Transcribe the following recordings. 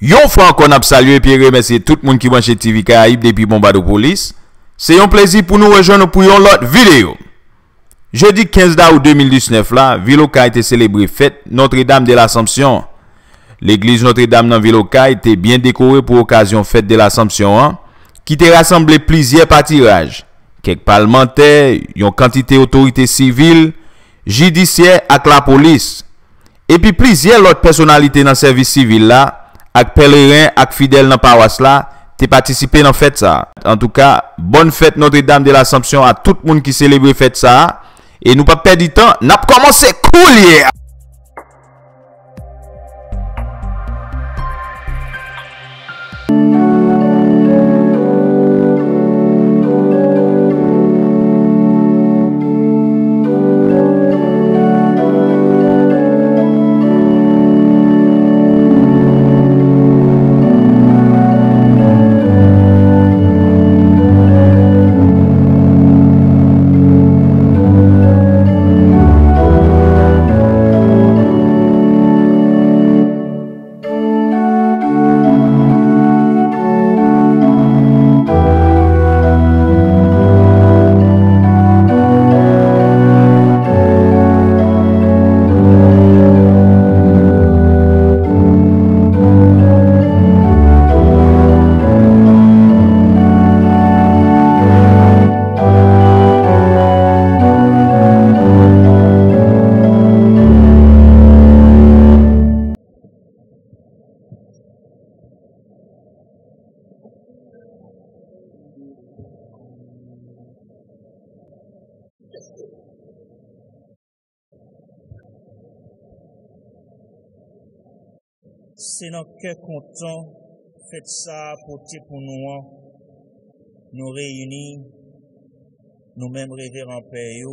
Yon fois qu'on a salué et remercier tout le monde qui branche TV Caraïbe depuis Bombado Police. C'est un plaisir pour nous rejoindre pour une autre vidéo. Jeudi 15 août 2019 là, Viloka a été célébré fête Notre-Dame de l'Assomption. L'église Notre-Dame dans Viloka était bien décorée pour occasion fête de l'Assomption hein, qui était rassemblé plusieurs partirages, quelques parlementaires, une quantité d'autorités civiles, judiciaires et la police. Et puis plusieurs autres personnalités dans le service civil là, ak pèlerins ak fidèles dans paroisse là, t'es participé dans fête ça. En tout cas, bonne fête Notre-Dame de l'Assomption à tout le monde qui célèbre fête ça. Et nous pas perdre du temps, n'a commencé cool hier. C'est notre cœur content, faites ça pour nous, nous réunis, nous-mêmes révérends père,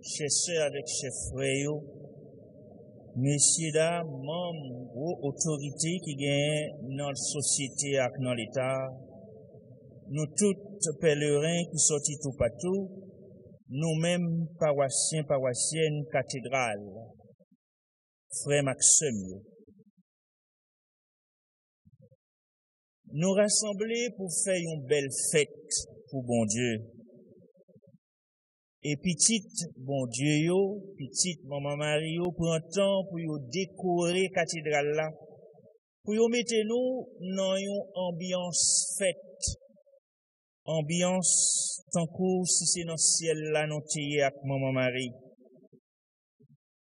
chers soeurs avec chers frères, messieurs, dames, membres ou autorités qui gagnent dans la société et dans l'État, nous tous pèlerins qui sortent tout partout, nous-mêmes paroissiens, paroissiennes, cathédrales, frères Maxime. Nous rassembler pour faire une belle fête pour bon Dieu. Et petite bon Dieu yo, petite maman Marie yo, prend temps pour yo décorer cathédrale là, pour yo mettre nous dans une ambiance fête. Ambiance tant que si c'est dans le ciel là nous tirer avec maman Marie.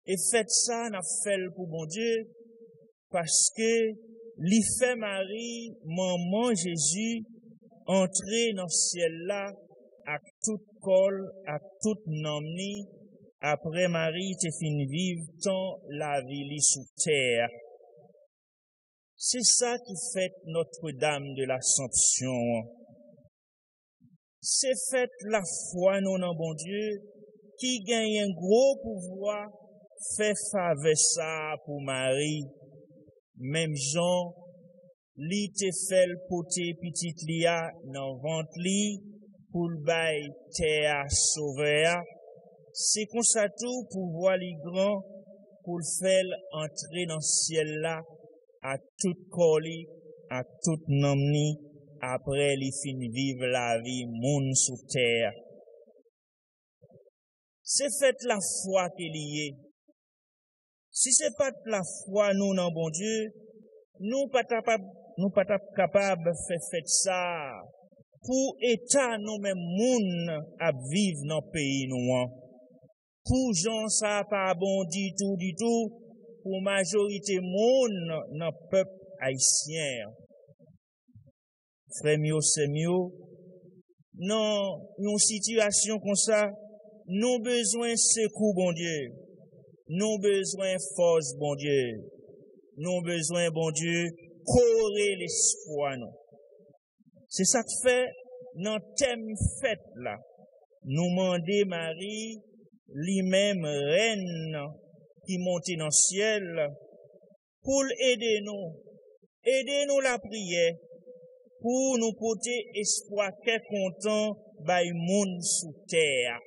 Et fête ça n'a fait pour bon Dieu parce que li fait Marie, maman Jésus, entrer dans le ciel là, à tout col, à tout nomni, après Marie te fin vivre tant la vie sous terre. C'est ça qui fait Notre-Dame de l'Assomption. C'est fait la foi non en bon Dieu, qui gagne un gros pouvoir, fait faveur ça pour Marie. Même Jean, li te fait le poté petite lia dans ventre li pour le bail terre sauveur. C'est comme ça tout pour voir les grands pour le faire entrer dans le ciel là à tout colis, à tout nomni après les fin vivre la vie monde sous terre. C'est fait la foi qui est liée. Si c'est pas de la foi nous dans bon Dieu, nous pas capable de faire ça pour état nous même moun à vivre dans pays nous. Pour gens ça pas bon du tout pour majorité moun dans peuple haïtien. Frère mio c'est mieux. Non, une situation comme ça, nous besoin secours bon Dieu. Nous besoin force, bon Dieu. Nous besoin, bon Dieu, correr l'espoir, nous. C'est ça que fait, dans le thème fête, là. Nous demander Marie, lui-même reine, qui monte dans le ciel, pour aider nous la prière, pour nous porter espoir qu'est content, by moun sous terre.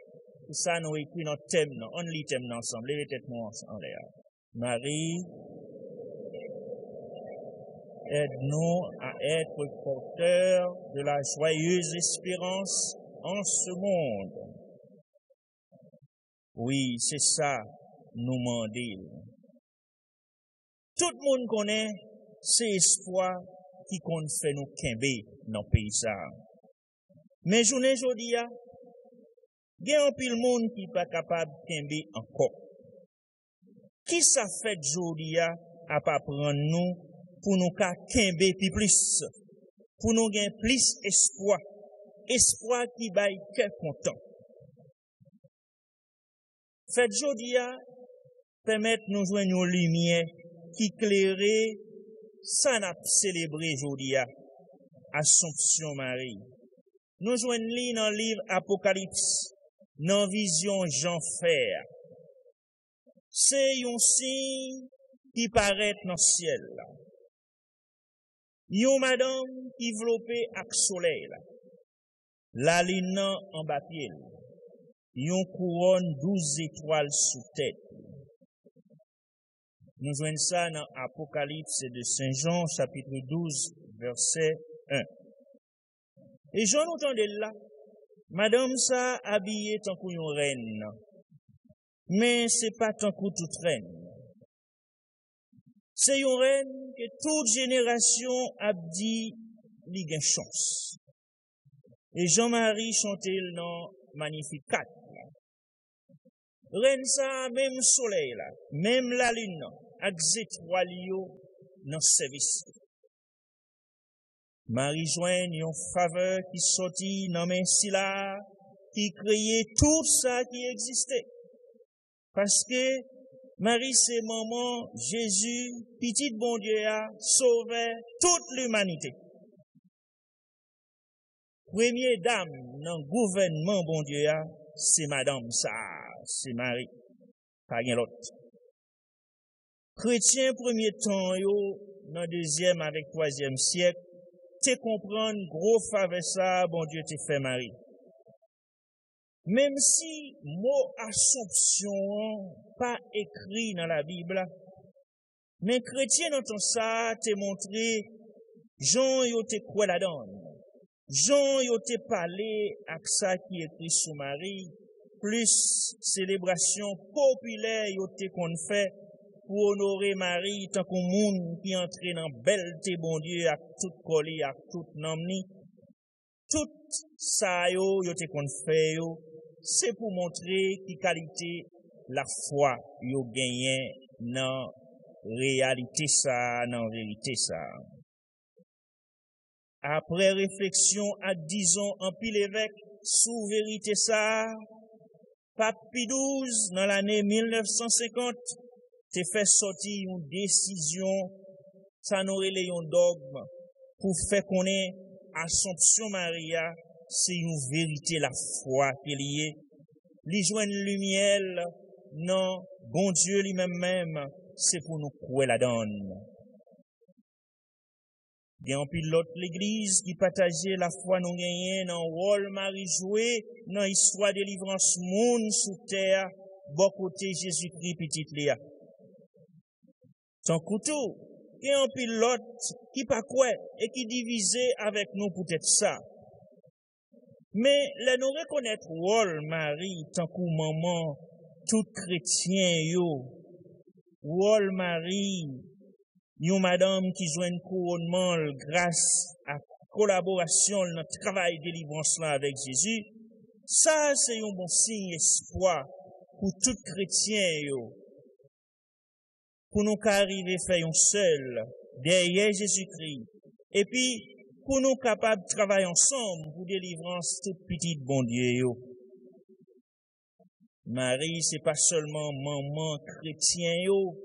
Tout ça, nous écrit notre thème, on lit thème ensemble, levez tête nous en l'air. Marie, Aide-nous à être porteurs de la joyeuse espérance en ce monde. Oui, c'est ça, nous mandil. Tout le monde connaît ces espoirs qui compte fait nous kembe dans le pays ça. Mais journée jodia, il y a un pile monde qui pas capable kembe encore. Qui ça fait jodia à pas prendre nous pour nous ka kembe pi plus, pour nous gagner plus espoir, espoir qui baille cœur content. Fait jodia permettre nous joindre une lumière qui éclairait ça n'a célébré jodia Assomption Marie. Nous joignons li dans le livre Apocalypse, dans vision Jean Fer. C'est un signe qui paraît dans le ciel. Yon madame qui enveloppée avec soleil. La lune en bas pied. Yon couronne 12 étoiles sous tête. Nous joignons ça dans Apocalypse de Saint Jean, chapitre 12, verset 1. Et Jean entendait là, madame ça habillée tant qu'une reine. Mais c'est pas tant que toute reine. C'est une reine que toute génération a dit li gen chance. Et Jean-Marie chantait dans Magnificat. Reine ça, même soleil là, même la lune, ak étoiles yo dans service. Marie joigne yon faveur qui sortit dans main si là, qui créait tout ça qui existait. Parce que Marie c'est maman Jésus, petite bon Dieu a sauvé toute l'humanité. Première dame dans le gouvernement bon Dieu a, c'est madame ça, c'est Marie, pas rien l'autre. Chrétien premier temps yo, dans deuxième avec troisième siècle, te comprendre gros faveur ça, bon Dieu te fait Marie. Même si mot Assomption pas écrit dans la Bible, mais chrétien dans ton ça te montré Jean yo te quoi la donne. Jean yo te parlé avec ça qui écrit sous Marie, plus célébration populaire yo te qu'on fait pour honorer Marie tant qu'on monde qui entre dans belleté bon Dieu avec tout collé avec tout nomni. Tout ça yo te qu'on fait yo, c'est pour montrer qui qualité la foi yo gagné dans réalité ça, dans vérité ça. Après réflexion à disons en pile évêque sous vérité ça, Pape Pie XII dans l'année 1950 te fait sortir une décision, ça n'aurait un dogme pour faire connaître Assomption Maria, c'est une vérité la foi qui est liée. Li joindre lumière, non, bon Dieu lui-même, c'est pour nous couer la donne. Il y a un pilote l'église qui partageait la foi non gagnée dans rôle Marie joué dans l'histoire de délivrance monde sous terre, bon côté Jésus-Christ petit Léa. Son couteau, il y a un pilote qui pas quoi et qui divisait avec nous peut-être ça. Mais là nous reconnaître rôle Marie tant que maman tout chrétien yo. Rôle Marie yon madame qui joue un couronnement grâce à collaboration dans le travail de délivrance là avec Jésus, ça c'est un bon signe espoir pour tout chrétien yo. Pour nous arriver à faire un seul derrière Jésus-Christ. Et puis pour nous capables de travailler ensemble pour délivrance toute petite bon Dieu yo. Marie c'est pas seulement maman chrétien yo,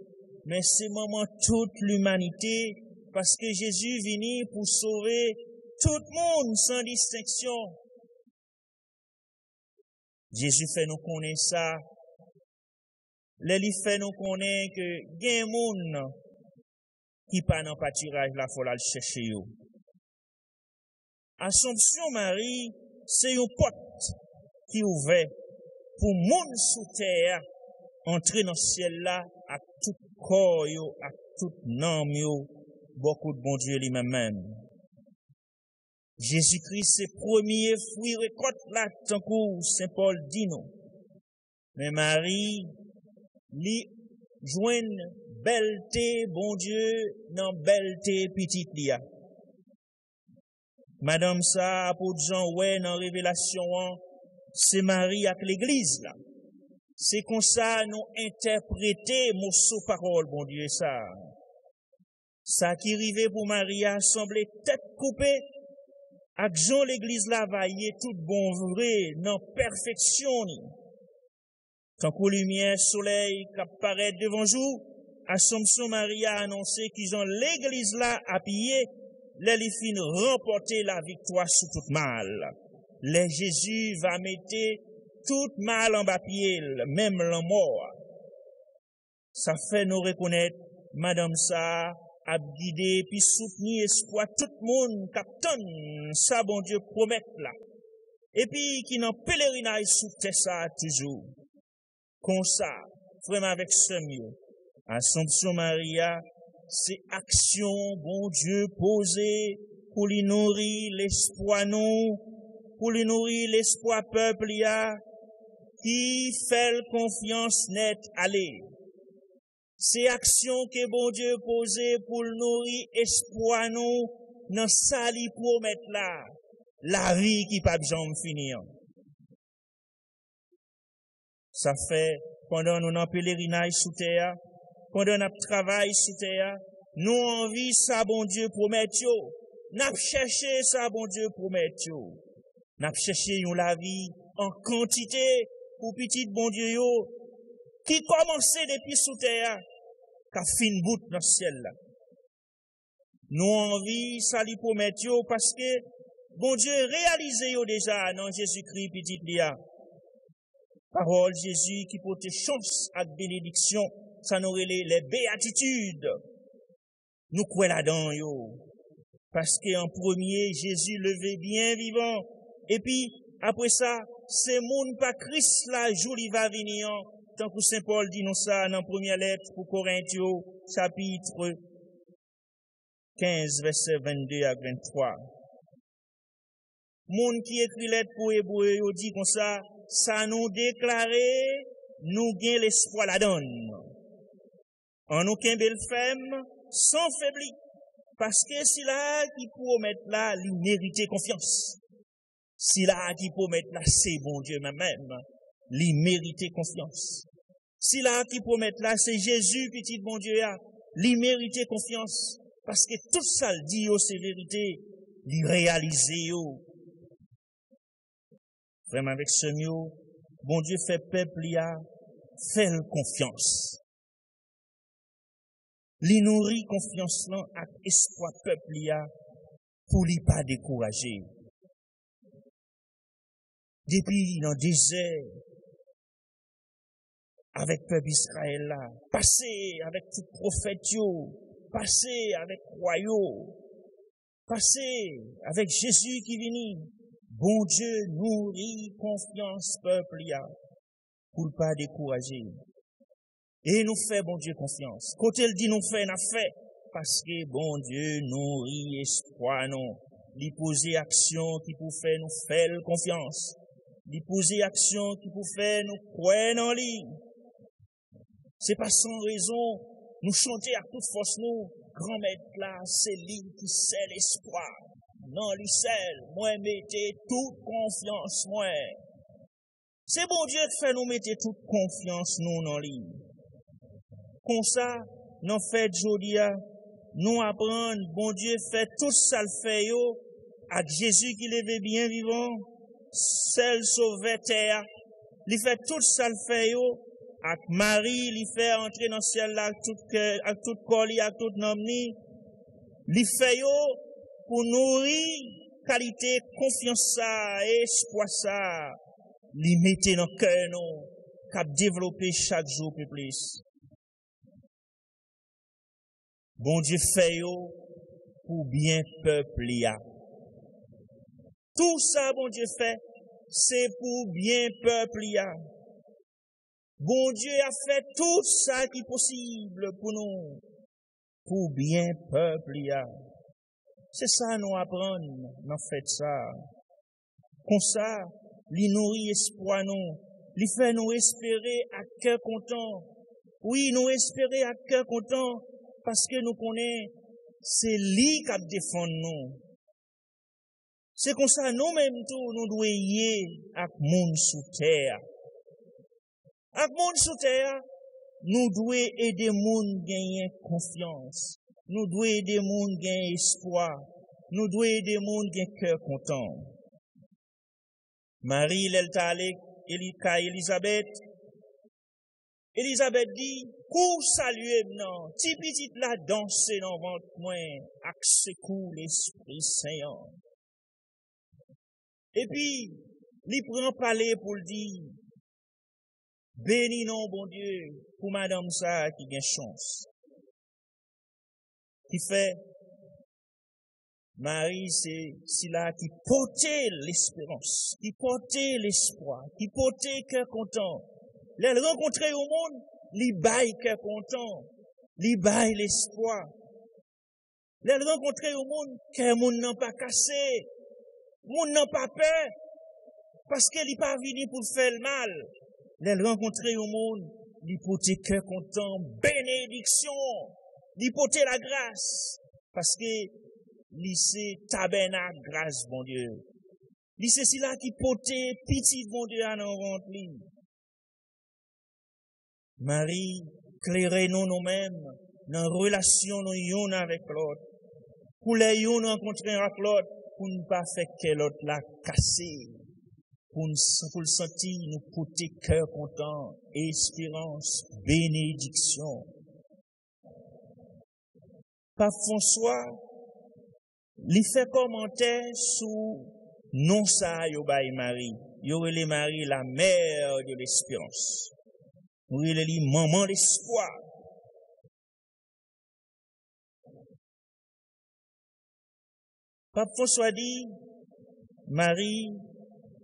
mais c'est maman toute l'humanité, parce que Jésus venu pour sauver tout le monde sans distinction. Jésus fait nous connaître ça. Il fait nous connaître que il y a un monde qui pas dans pâturage la faut la chercher yo. Assomption Marie, c'est une porte qui ouvert pour monde sous terre entrer dans le ciel là à tout corps yo, à tout nom yo, beaucoup de bon Dieu lui-même. Jésus-Christ, c'est premier fruit récolte là, tant que Saint Paul dit nous. Mais Marie, li joigne belleté, bon Dieu, non belleté petite lia. Madame ça, pour Jean, ouais, dans Révélation, c'est Marie avec l'église là. C'est comme ça nous interpréter mon sous-parole, bon Dieu, ça. Ça qui arrivait pour Maria semblait tête coupée. Avec Jean l'église là va y est tout bon vrai, non perfection. Tant que lumière, soleil, qui apparaît devant jour, Assomption Maria a annoncé qu'ils ont l'église là appuyée, les fin remporter la victoire sur tout mal. Les Jésus va mettre tout mal en bas pied, même la mort. Ça fait nous reconnaître, Madame ça, a guidé puis soutenir espoir tout le monde, capitaine, ça bon Dieu promet là. Et puis qui n'en pèlerinage sous ça toujours. Comme ça, vraiment avec ce mieux. Assomption Maria, c'est action, bon Dieu, posée pour lui nourrir l'espoir nous, pour lui nourrir l'espoir peuple ya, qui fait confiance nette aller. C'est action que bon Dieu posée pour nourrir espoir nous, dans ça li promettre là, la vie qui pas jamais finir. Ça fait, pendant nous en pèlerinage sous terre, pendant nous travail sous terre, nous envie ça bon Dieu promet yo. N'a cherché ça bon Dieu promet yo. N'a cherché la vie en quantité pour petit bon Dieu yo, qui commençait depuis sous terre, qu'a fin bout dans le ciel là. Nous envie ça li promet yo parce que bon Dieu réalisé yo déjà dans Jésus-Christ petit lia. Parole Jésus qui porte chance à bénédiction, ça nous relève les béatitudes. Nous croyons là-dedans, yo. Parce qu'en premier, Jésus levé bien vivant. Et puis, après ça, c'est moun pas Christ là, jour il va venir. Tant que Saint Paul dit nous ça dans la première lettre pour Corinthiens, chapitre 15, verset 22 à 23. Moun qui écrit lettre pour Hébreu, il dit comme ça nous déclarer, nous gain l'espoir la donne. En aucun belle femme, sans faiblir. Parce que si là qui promet là, il mérite confiance. Si là qui promet là, c'est bon Dieu même, il mérite confiance. Si là qui promet là, c'est Jésus, petit bon Dieu, il mérite confiance. Parce que tout ça le dit, c'est vérité, il réalise. Vraiment avec ce mieux, bon Dieu fait peuple, fait confiance. Li nourrit confiance là avec espoir peuple pour lui pas décourager. Depuis dans le désert, avec peuple Israël là, passer avec tout prophète passer avec royaux, passer avec Jésus qui vient. Bon Dieu nourrit confiance peuple pour pas décourager. Et nous fait bon Dieu confiance. Côté il dit nous fait, n'a fait. Parce que bon Dieu nourrit espoir non. Lui poser action qui pour faire nous faire confiance. Lui poser action qui pour faire nous croire en lui. C'est pas sans raison nous chanter à toute force nous. Grand maître là, c'est lui qui sait l'espoir. Non, lui seul, moi mettez toute confiance, moi. C'est bon Dieu qui fait nous mettre toute confiance nous dans lui. Comme ça, nous fait jodia, nous apprendre, bon Dieu fait tout ça le fait yo, avec Jésus qui levait bien vivant, seul sauvé terre, il fait tout ça le fait yo, avec Marie, il fait entrer dans le ciel là, avec tout corps, avec tout nom, il fait yo, pour nourrir qualité, confiance ça, espoir ça, il mettait dans le cœur nous, qu'a développer chaque jour plus. Bon Dieu fait yo pour bien peuple ya. Tout ça bon Dieu fait, c'est pour bien peuple ya. Bon Dieu a fait tout ça qui est possible pour nous. pour bien peuple ya. C'est ça nous apprendre dans fait ça. Comme ça, li nourrit espoir nous, li fait nous espérer à cœur content. Oui, nous espérer à cœur content parce que nous connaissons c'est lui qui défend nous. C'est comme ça nous-mêmes tout nous devons y avec monde sous terre. Avec monde sous terre, nous devons aider monde gagner confiance. Nous devons aider monde gagner espoir. Nous devons aider monde gagner cœur content. Marie l'eltale Elisabeth. Elisabeth dit, kou saluer non, ti petit la danser dans ventre moins, ak secoue l'Esprit Saint. Et puis, li prend parler pour le dire, béni non bon Dieu, pour madame ça qui gagne chance. Qui fait, Marie, c'est là qui portait l'espérance, qui portait l'espoir, qui portait cœur content. Les rencontrer au monde, li baille cœur content, li baille l'espoir. Les rencontrer au monde, cœur monde n'a pas cassé, monde n'a pas peur, parce que li pas venu pour faire le mal. Les rencontrer au monde, li porter cœur content, bénédiction, li porter la grâce, parce que li c'est tabernacle grâce, bon Dieu. Li c'est si là qui portait petit, bon Dieu, à nos ventre. Marie, clairez-nous nous-mêmes dans relation nous yon avec l'autre. Pour les yon rencontrer avec l'autre, pour ne pas faire que l'autre la casser. Pour le sentir, nous porter cœur content, espérance, bénédiction. Pape François, li fait commentaire sur non ça yo bay Marie. Yo les Marie la mère de l'espérance. Oui, il dit maman d'espoir. Pape François dit, Marie,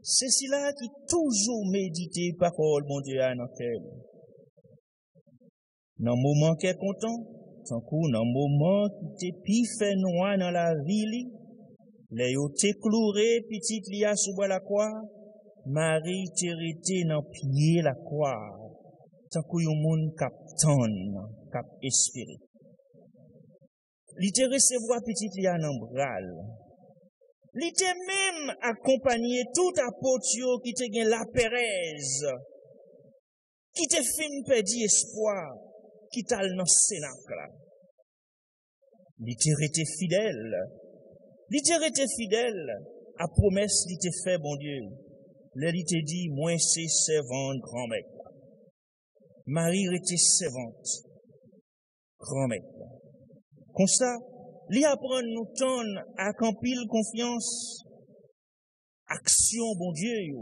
c'est cela qui toujours médite parole, mon Dieu, à notre cœur. Dans le moment qu'elle est content, tant coup, dans le moment qui te pi fait noir dans la ville, les yo te clouré, petite lia sous la croix, Marie te rete dans pied la croix. Tant que yon moun kap ton, kap espéré. Li te recevoir petit li an bral. Li te même accompagné tout apôtre qui te gen la Pérez, qui te fin perdi espoir, qui tal nan sénac la. Li te rete fidèle. Li te rete fidèle à promesse li te fait bon Dieu. Li te dit moi c'est servant grand-mère. Marie était servante, grand-mère. Comme ça, li apprend nous ton à pile confiance, action bon Dieu.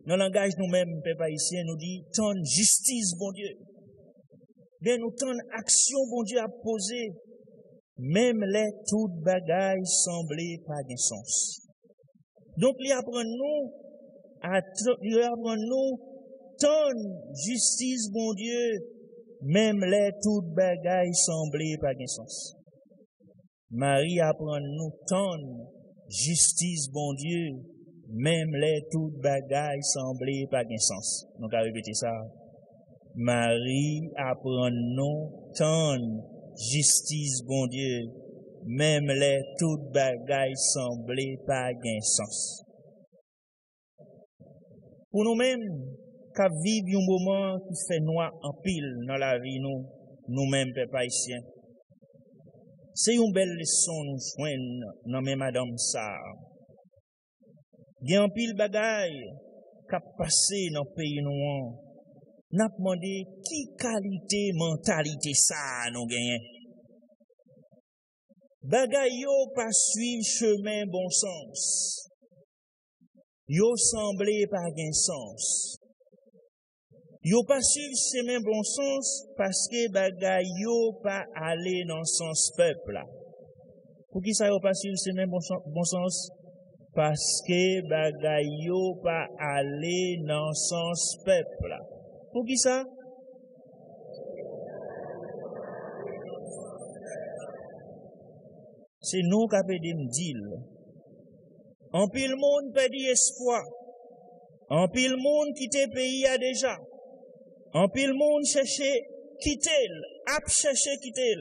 Dans le langage nous-mêmes, peuple haïtien, nous dit ton justice bon Dieu. Bien nous ton action bon Dieu à poser, même les toutes bagailles semblaient pas de sens. Donc li apprend nous ton justice, bon Dieu, même les toutes bagailles semblaient pas de sens. Marie apprend nous ton justice, bon Dieu, même les toutes bagailles semblaient pas de sens. Donc, à répéter ça. Marie apprend nous ton justice, bon Dieu, même les toutes bagailles semblaient pas de sens. Pour nous-mêmes, qu'à vivre un moment qui fait noir en pile dans la vie, nous-mêmes, peuple haïtien. C'est une belle leçon nous joindre dans mes madame ça. Il y a un pile bagaille qui a passé dans le pays noir. N'a demandé qui qualité, mentalité ça nous gagne. Bagaille yo pas suivre chemin bon sens. Yo semblé pas gain sens. Yo pas suivre chemin bon sens parce que bagay yo pas aller dans sens peuple là. Pour qui ça yo pas suivre chemin bon sens? Parce que bagay yo pas aller dans sens peuple là. Pour qui ça? c'est nous qui avons dit. En pile monde perdu espoir. En pile monde quitte pays a déjà. En pile monde chercher quitter, ap chercher quitter.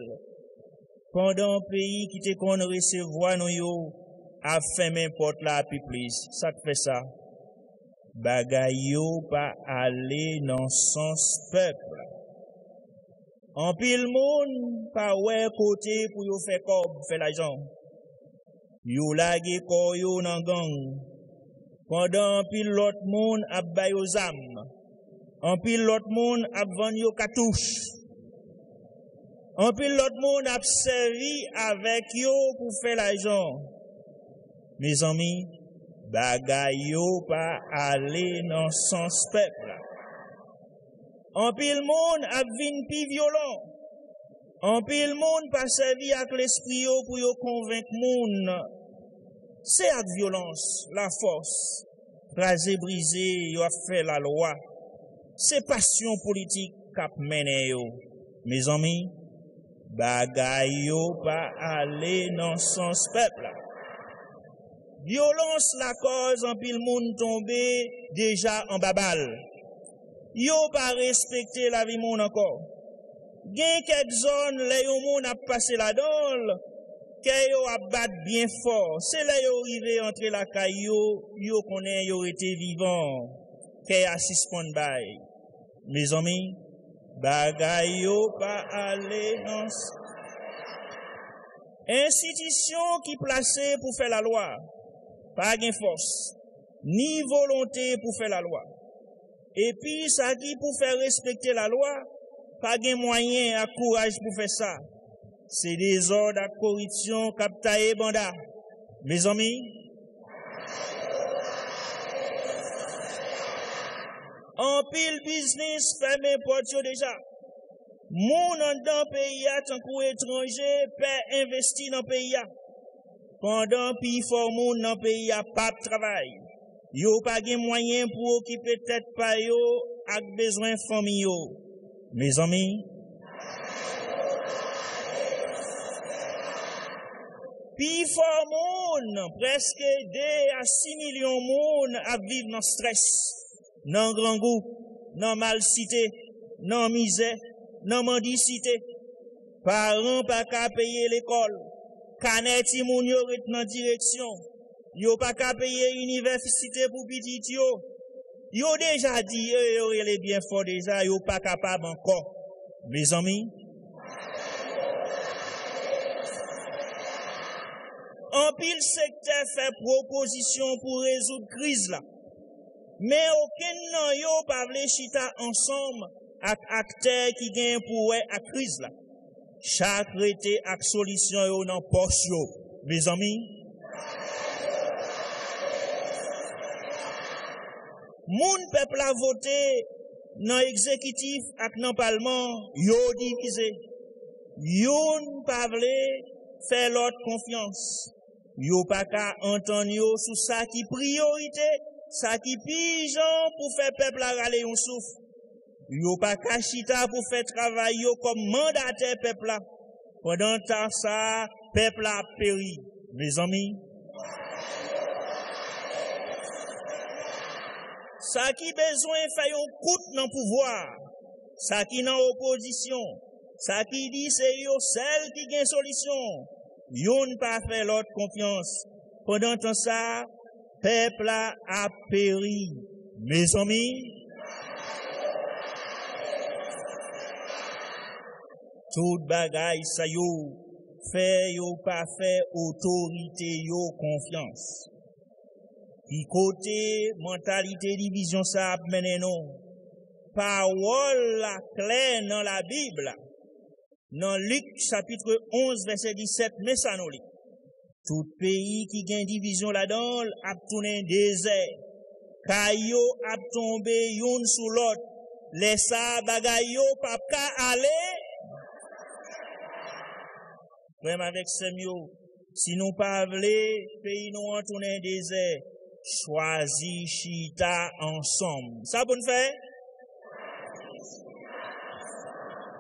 Pendant pays qui te qu'on recevoir nous yo a fermé porte là puis plus. Ça fait ça. Bagay yo pas aller dans sens peuple. En pile monde pas ouais côté pour yo faire corps, faire l'argent. Yo lage ko yo nan gang. Pendant pile l'autre monde a bay yo zam. En pile l'autre monde a vend yo cartouche. En pile l'autre monde a servi avec yo pour faire l'argent. Mes amis, bagay yo pas aller dans sens peuple. En pile monde a vin pi violent. En pile monde pas servi avec l'esprit yo pour yo convaincre monde. C'est avec violence, la force, raser briser, yo a fait la loi. C'est passion politique k'ap mené yo. Mes amis, bagay yo pas aller dans sens peuple. Violence la cause en pile monde tombé déjà en babal. Yo pas respecter la vie monde encore. Gen quelques zones là yo monde a passé la dole, que yo a bat bien fort. C'est là yo arrivé entre la caillou, yo connaît yo été vivant, que a suspend bay. Mes amis, bagay yo pas aller dans institution qui placée pour faire la loi. Pas de force, ni volonté pour faire la loi. Et puis, ça dit pour faire respecter la loi, pas de moyen à courage pour faire ça. C'est des ordres à corruption, capta et banda. Mes amis, en pile business, fermé porte déjà. Moun en dans pays, tant qu'au étranger, peut investir dans le pays. Pendant pi fort moun nan pays a pas de travail. Yo pas gen moyen pour occuper tête pa yo ak besoin famille yo. Mes amis, pi fort moun, presque 2 à 6 millions moun a vivre dans stress, dans grand goût, dans mal cité, dans misère, dans mendicité. Parents pas ka payer l'école. Kanet ti moun yo ret nan direction. Yo pa ka payer université pour petit yo. Yo déjà dit yo est bien fort déjà, yo pas capable encore. Mes amis, en pile secteur fait proposition pour résoudre crise là. Mais aucun nan yo pa vle chita ensemble ak acteur qui gagne pour à crise là. Chaque rété ak solution yo nan poche yo. Mes amis, moun peuple a voté nan exécutif ak nan parlement, yo divisé. Yon pa vle faire l'autre confiance. Yo pa ka entendre yo sous ça qui priorité, ça qui pigeon pour faire peuple a rale yon souffle. Yo pa ka chita pour faire travail yo comme mandataire peuple là. Pendant ça, peuple a péri. Mes amis, ça qui besoin fait yon coup dans pouvoir, ça qui dans opposition, ça qui dit c'est yo celle qui gagne solution. Yon pas fait l'autre confiance. Pendant ça, peuple a péri. Mes amis, tout bagay sa yo, fait yo pas fait autorité yo confiance. Qui côté mentalité division ça a mené non. Parole la claire dans la Bible. Dans Luc chapitre 11 verset 17, mais ça nous lit. Tout pays qui gagne division là-dedans a tourné désert. Kayo a tombé yon sous l'autre. Laissa bagay yo pa ka aller. Même avec Semio, si nous pas vle, pays nous en tourné désert. Choisi chita ensemble. Ça bon faire?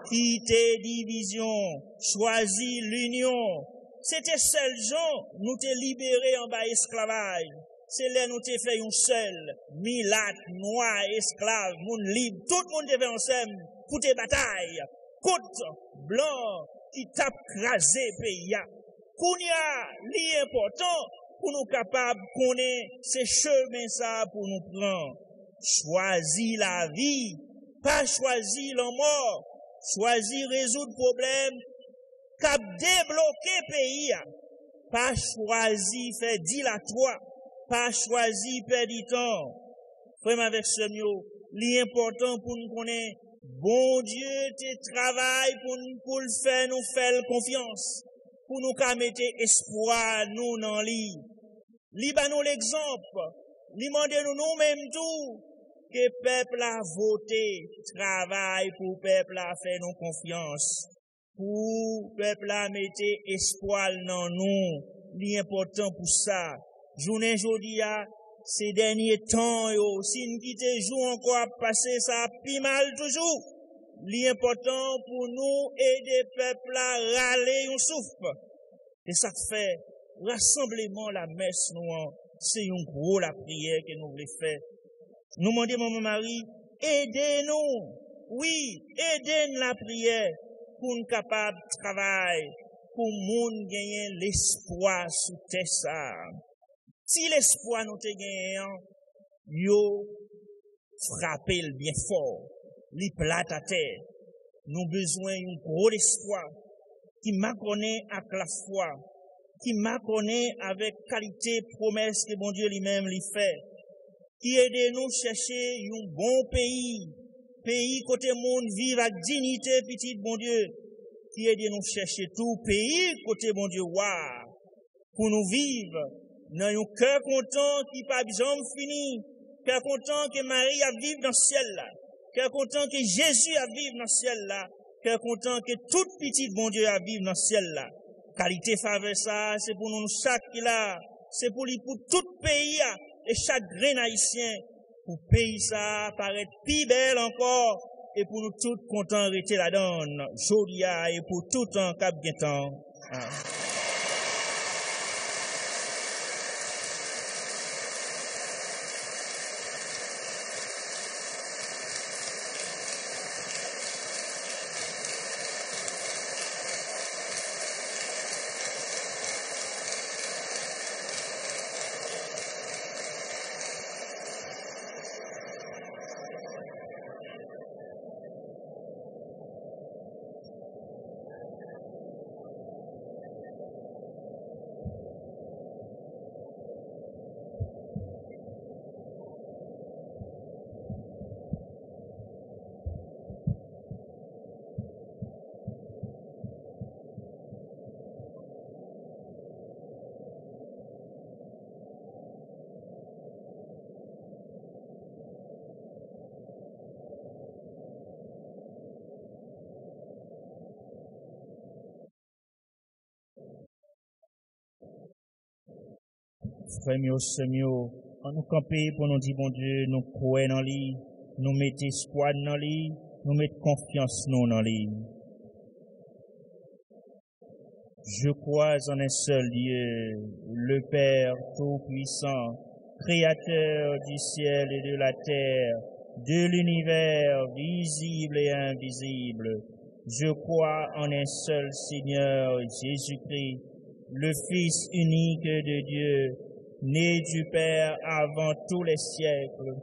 Quitter division, choisi l'union. C'était seul gens, nous t'es libérés en bas esclavage. C'est là nous t'es fait un seul, milat, noir, esclave, monde libre, tout le monde t'es fait ensemble pour tes batailles. Côte, blanc, qui tape crasé pays. Kounia, l'important pour nous capables de connaître ces chemins ça pour nous prendre. Choisir la vie, pas choisir la mort. Choisir résoudre problème, cap débloquer pays. Pas choisir faire dilatoire, pas choisir perdre du temps. Frère avec ce mieux, l'important pour nous connaître, bon Dieu te travaille pour le faire, nous faire confiance. Pour nous mettre espoir, nous, dans lui. Li ba nous l'exemple. Li mande nous-mêmes tout. Que peuple a voté, travaille pour peuple a fait nous confiance. Pour peuple a mettre espoir dans nous. L'important pour ça. Journée jodia, ces derniers temps, yo, si nous quittons jour encore à passer ça, pi mal toujours. L'important pour nous aider peuple à râler un souffle. Et ça fait rassemblement la messe nous, c'est un gros la prière que nous voulons faire. Nous demandons maman Marie, aidez-nous. Oui, aidez-nous la prière pour nous capables de travailler, pour nous gagner l'espoir sous terre ça. Si l'espoir nous te gagnant, yo frappez le bien fort. Li plate à terre. Nous besoin d'un gros espoir qui m'a connaît avec la foi, qui m'a connaît avec qualité promesse que bon Dieu lui-même lui fait, qui aide nous chercher un bon pays côté monde vivre avec dignité petit bon Dieu, qui aide nous chercher tout pays côté bon Dieu waouh, pour nous vivre dans un cœur content qui pas jamais fini, cœur content que Marie a vivre dans le ciel là. Cœur content que Jésus a vivre dans le ciel là. Cœur content que tout petit bon Dieu a vivre dans le ciel là. Qualité faveur ça, c'est pour nous chaque là. C'est pour tout pays et chaque grain haïtien. Pour pays ça paraître plus belle encore. Et pour nous tous contents rester là-dedans. Jodia et pour tout un cap bien temps. Frère mieux, on nous camper pour nous dire, bon Dieu, nous croyons dans lui, nous mettons espoir dans lui, nous mettons confiance dans lui. Je crois en un seul Dieu, le Père Tout-Puissant, Créateur du ciel et de la terre, de l'univers visible et invisible. Je crois en un seul Seigneur Jésus-Christ, le Fils unique de Dieu, né du Père avant tous les siècles.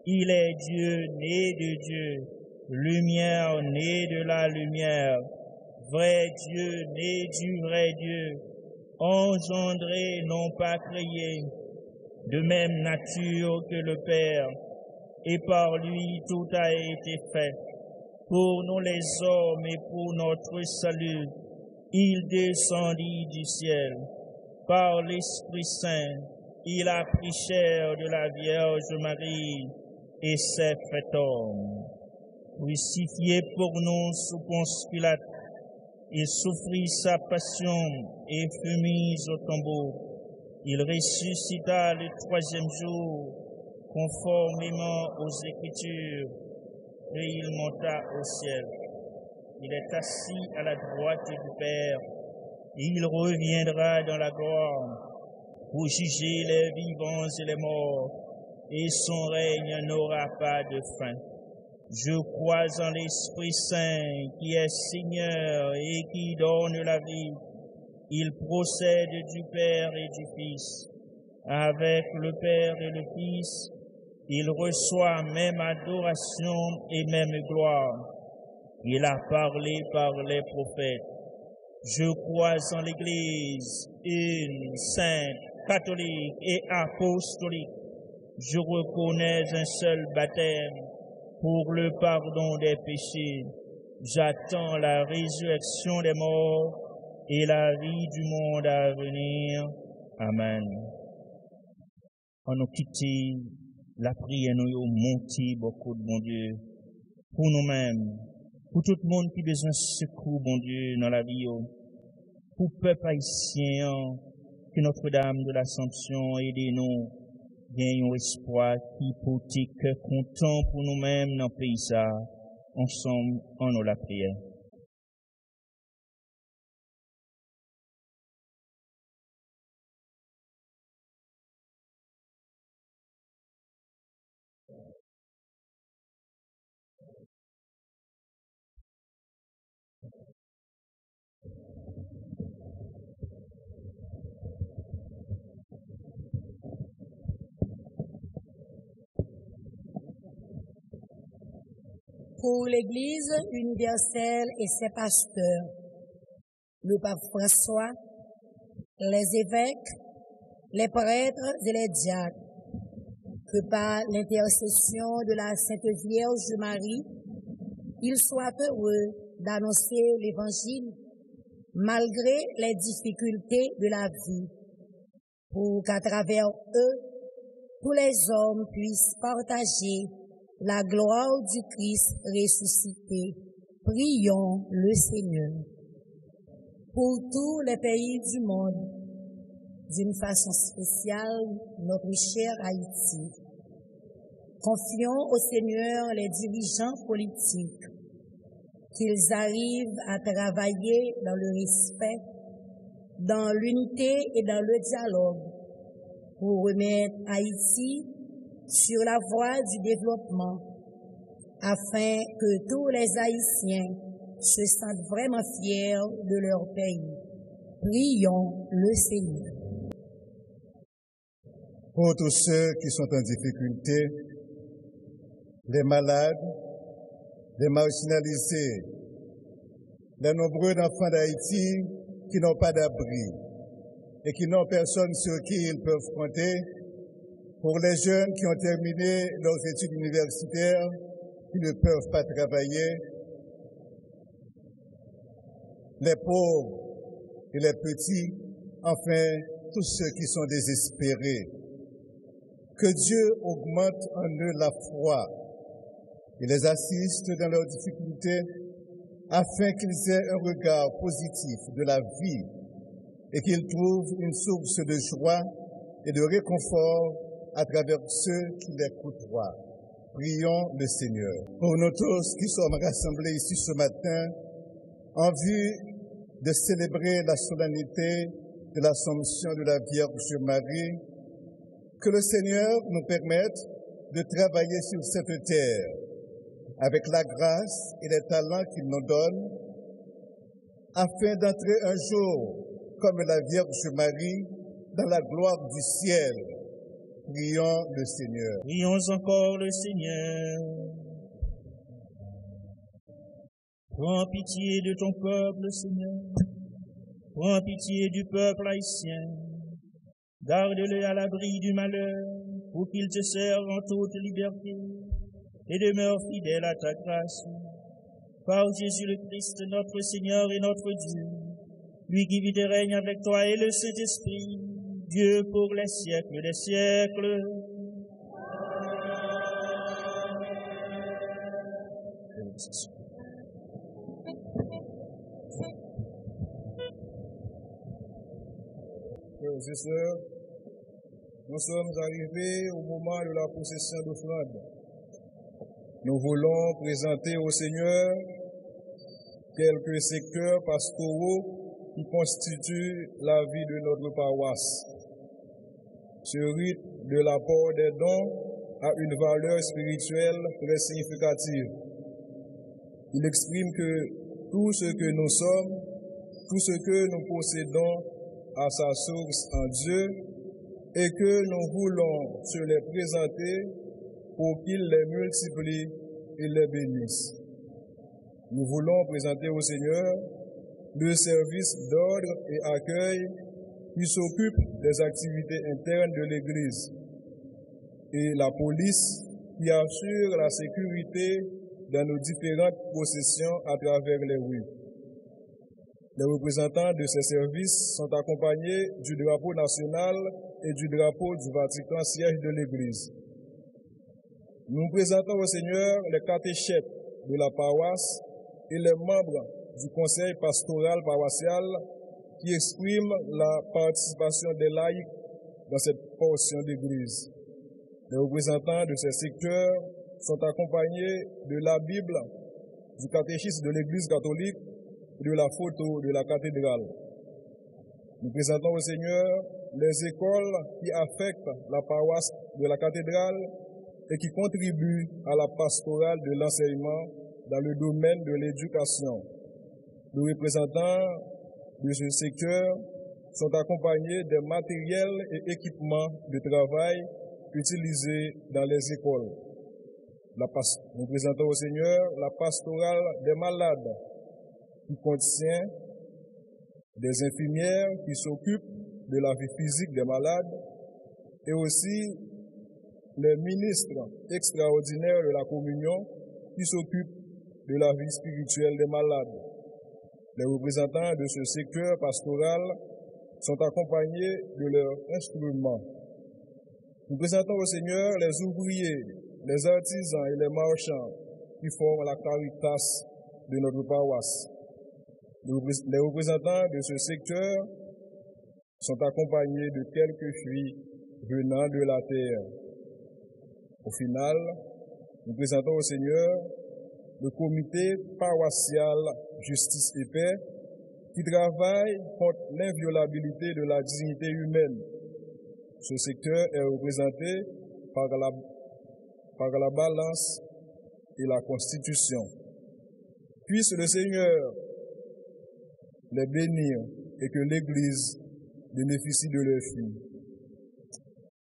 Il est Dieu, né de Dieu, lumière, né de la lumière, vrai Dieu, né du vrai Dieu, engendré, non pas créé, de même nature que le Père, et par lui tout a été fait. Pour nous les hommes et pour notre salut, il descendit du ciel. Par l'Esprit Saint, il a pris chair de la Vierge Marie et s'est fait homme. Crucifié pour nous sous Ponce Pilate, il souffrit sa passion et fut mis au tombeau. Il ressuscita le troisième jour, conformément aux Écritures, et il monta au ciel. Il est assis à la droite du Père, Il reviendra dans la gloire pour juger les vivants et les morts, et son règne n'aura pas de fin. Je crois en l'Esprit Saint qui est Seigneur et qui donne la vie. Il procède du Père et du Fils. Avec le Père et le Fils, il reçoit même adoration et même gloire. Il a parlé par les prophètes. Je crois en l'Église, une, sainte, catholique et apostolique. Je reconnais un seul baptême pour le pardon des péchés. J'attends la résurrection des morts et la vie du monde à venir. Amen. On nous quitte la prière, nous monter beaucoup de bon Dieu pour nous-mêmes, pour tout le monde qui a besoin de secours, bon Dieu, dans la vie, pour le peuple haïtien, que Notre-Dame de l'Assomption aide-nous, gagnons espoir qui pour que content pour nous-mêmes dans le pays ça, ensemble, en nous la prière. Pour l'Église universelle et ses pasteurs, le pape François, les évêques, les prêtres et les diacres, que par l'intercession de la Sainte Vierge Marie, ils soient heureux d'annoncer l'Évangile malgré les difficultés de la vie, pour qu'à travers eux, tous les hommes puissent partager la gloire du Christ ressuscité. Prions le Seigneur. Pour tous les pays du monde, d'une façon spéciale, notre cher Haïti, confions au Seigneur les dirigeants politiques, qu'ils arrivent à travailler dans le respect, dans l'unité et dans le dialogue, pour remettre Haïti sur la voie du développement, afin que tous les Haïtiens se sentent vraiment fiers de leur pays. Prions le Seigneur. Pour tous ceux qui sont en difficulté, les malades, les marginalisés, les nombreux enfants d'Haïti qui n'ont pas d'abri et qui n'ont personne sur qui ils peuvent compter, pour les jeunes qui ont terminé leurs études universitaires, qui ne peuvent pas travailler, les pauvres et les petits, enfin, tous ceux qui sont désespérés. Que Dieu augmente en eux la foi et les assiste dans leurs difficultés, afin qu'ils aient un regard positif de la vie et qu'ils trouvent une source de joie et de réconfort à travers ceux qui les côtoient. Prions le Seigneur. Pour nous tous qui sommes rassemblés ici ce matin, en vue de célébrer la solennité de l'Assomption de la Vierge Marie, que le Seigneur nous permette de travailler sur cette terre avec la grâce et les talents qu'il nous donne, afin d'entrer un jour, comme la Vierge Marie, dans la gloire du ciel. Prions le Seigneur. Prions encore le Seigneur. Prends pitié de ton peuple, Seigneur. Prends pitié du peuple haïtien. Garde-le à l'abri du malheur, pour qu'il te serve en toute liberté et demeure fidèle à ta grâce. Par Jésus le Christ, notre Seigneur et notre Dieu, lui qui vit et règne avec toi et le Saint-Esprit, Dieu pour les siècles des siècles. Frères et sœurs, nous sommes arrivés au moment de la procession d'offrande. Nous voulons présenter au Seigneur quelques secteurs pastoraux qui constitue la vie de notre paroisse. Ce rite de l'apport des dons a une valeur spirituelle très significative. Il exprime que tout ce que nous sommes, tout ce que nous possédons a sa source en Dieu et que nous voulons se les présenter pour qu'il les multiplie et les bénisse. Nous voulons présenter au Seigneur le service d'ordre et accueil qui s'occupe des activités internes de l'Église et la police qui assure la sécurité dans nos différentes processions à travers les rues. Les représentants de ces services sont accompagnés du drapeau national et du drapeau du Vatican, siège de l'Église. Nous présentons au Seigneur les catéchètes de la paroisse et les membres du conseil pastoral paroissial qui expriment la participation des laïcs dans cette portion d'église. Les représentants de ces secteurs sont accompagnés de la Bible, du catéchisme de l'Église catholique et de la photo de la cathédrale. Nous présentons au Seigneur les écoles qui affectent la paroisse de la cathédrale et qui contribuent à la pastorale de l'enseignement dans le domaine de l'éducation. Les représentants de ce secteur sont accompagnés des matériels et équipements de travail utilisés dans les écoles. Nous présentons au Seigneur la pastorale des malades qui contient des infirmières qui s'occupent de la vie physique des malades et aussi les ministres extraordinaires de la communion qui s'occupent de la vie spirituelle des malades. Les représentants de ce secteur pastoral sont accompagnés de leurs instruments. Nous présentons au Seigneur les ouvriers, les artisans et les marchands qui forment la caritas de notre paroisse. Les représentants de ce secteur sont accompagnés de quelques filles venant de la terre. Au final, nous présentons au Seigneur le comité paroissial Justice et Paix qui travaille contre l'inviolabilité de la dignité humaine. Ce secteur est représenté par la balance et la Constitution. Puisse le Seigneur les bénir et que l'Église bénéficie de leurs fruits.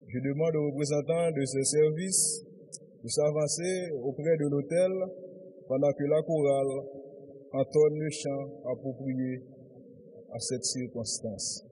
Je demande aux représentants de ce service de s'avancer auprès de l'autel pendant que la chorale entonne le chant approprié à cette circonstance.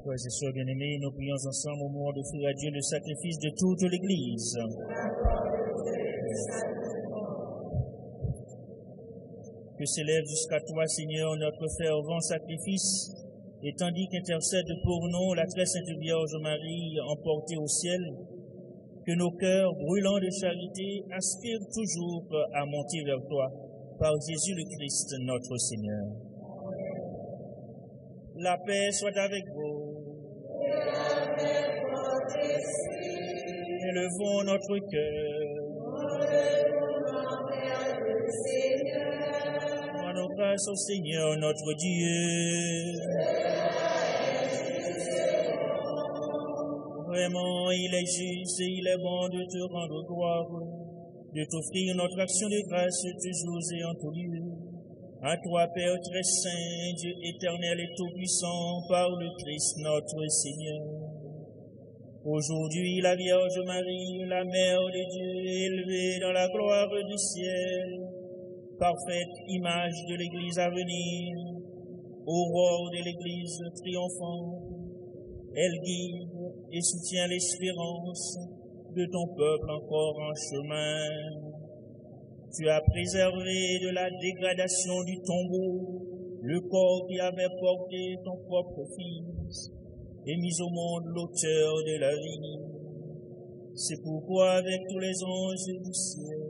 Frères et sœurs bien-aimés, nous prions ensemble au moment d'offrir à Dieu le sacrifice de toute l'Église. Que s'élève jusqu'à toi, Seigneur, notre fervent sacrifice, et tandis qu'intercède pour nous la très sainte Vierge Marie emportée au ciel, que nos cœurs brûlants de charité aspirent toujours à monter vers toi, par Jésus le Christ, notre Seigneur. La paix soit avec vous. Élevons notre cœur. Rendons grâce au Seigneur notre Dieu. Vraiment, il est juste et il est bon de te rendre gloire, de t'offrir notre action de grâce toujours et en tout lieu. À toi, Père très saint, Dieu éternel et tout-puissant, par le Christ notre Seigneur. Aujourd'hui, la Vierge Marie, la Mère de Dieu, élevée dans la gloire du ciel, parfaite image de l'Église à venir, aurore de l'Église triomphante, elle guide et soutient l'espérance de ton peuple encore en chemin. Tu as préservé de la dégradation du tombeau le corps qui avait porté ton propre Fils et mis au monde l'auteur de la vie. C'est pourquoi avec tous les anges du ciel,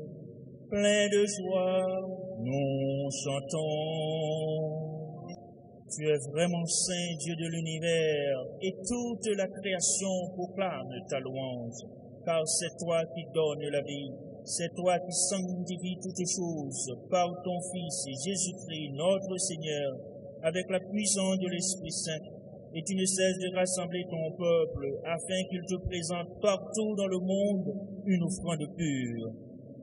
pleins de joie, nous chantons. Tu es vraiment saint, Dieu de l'univers, et toute la création proclame ta louange, car c'est toi qui donnes la vie, c'est toi qui sanctifies toutes choses par ton Fils Jésus-Christ, notre Seigneur, avec la puissance de l'Esprit Saint, et tu ne cesses de rassembler ton peuple, afin qu'il te présente partout dans le monde une offrande pure.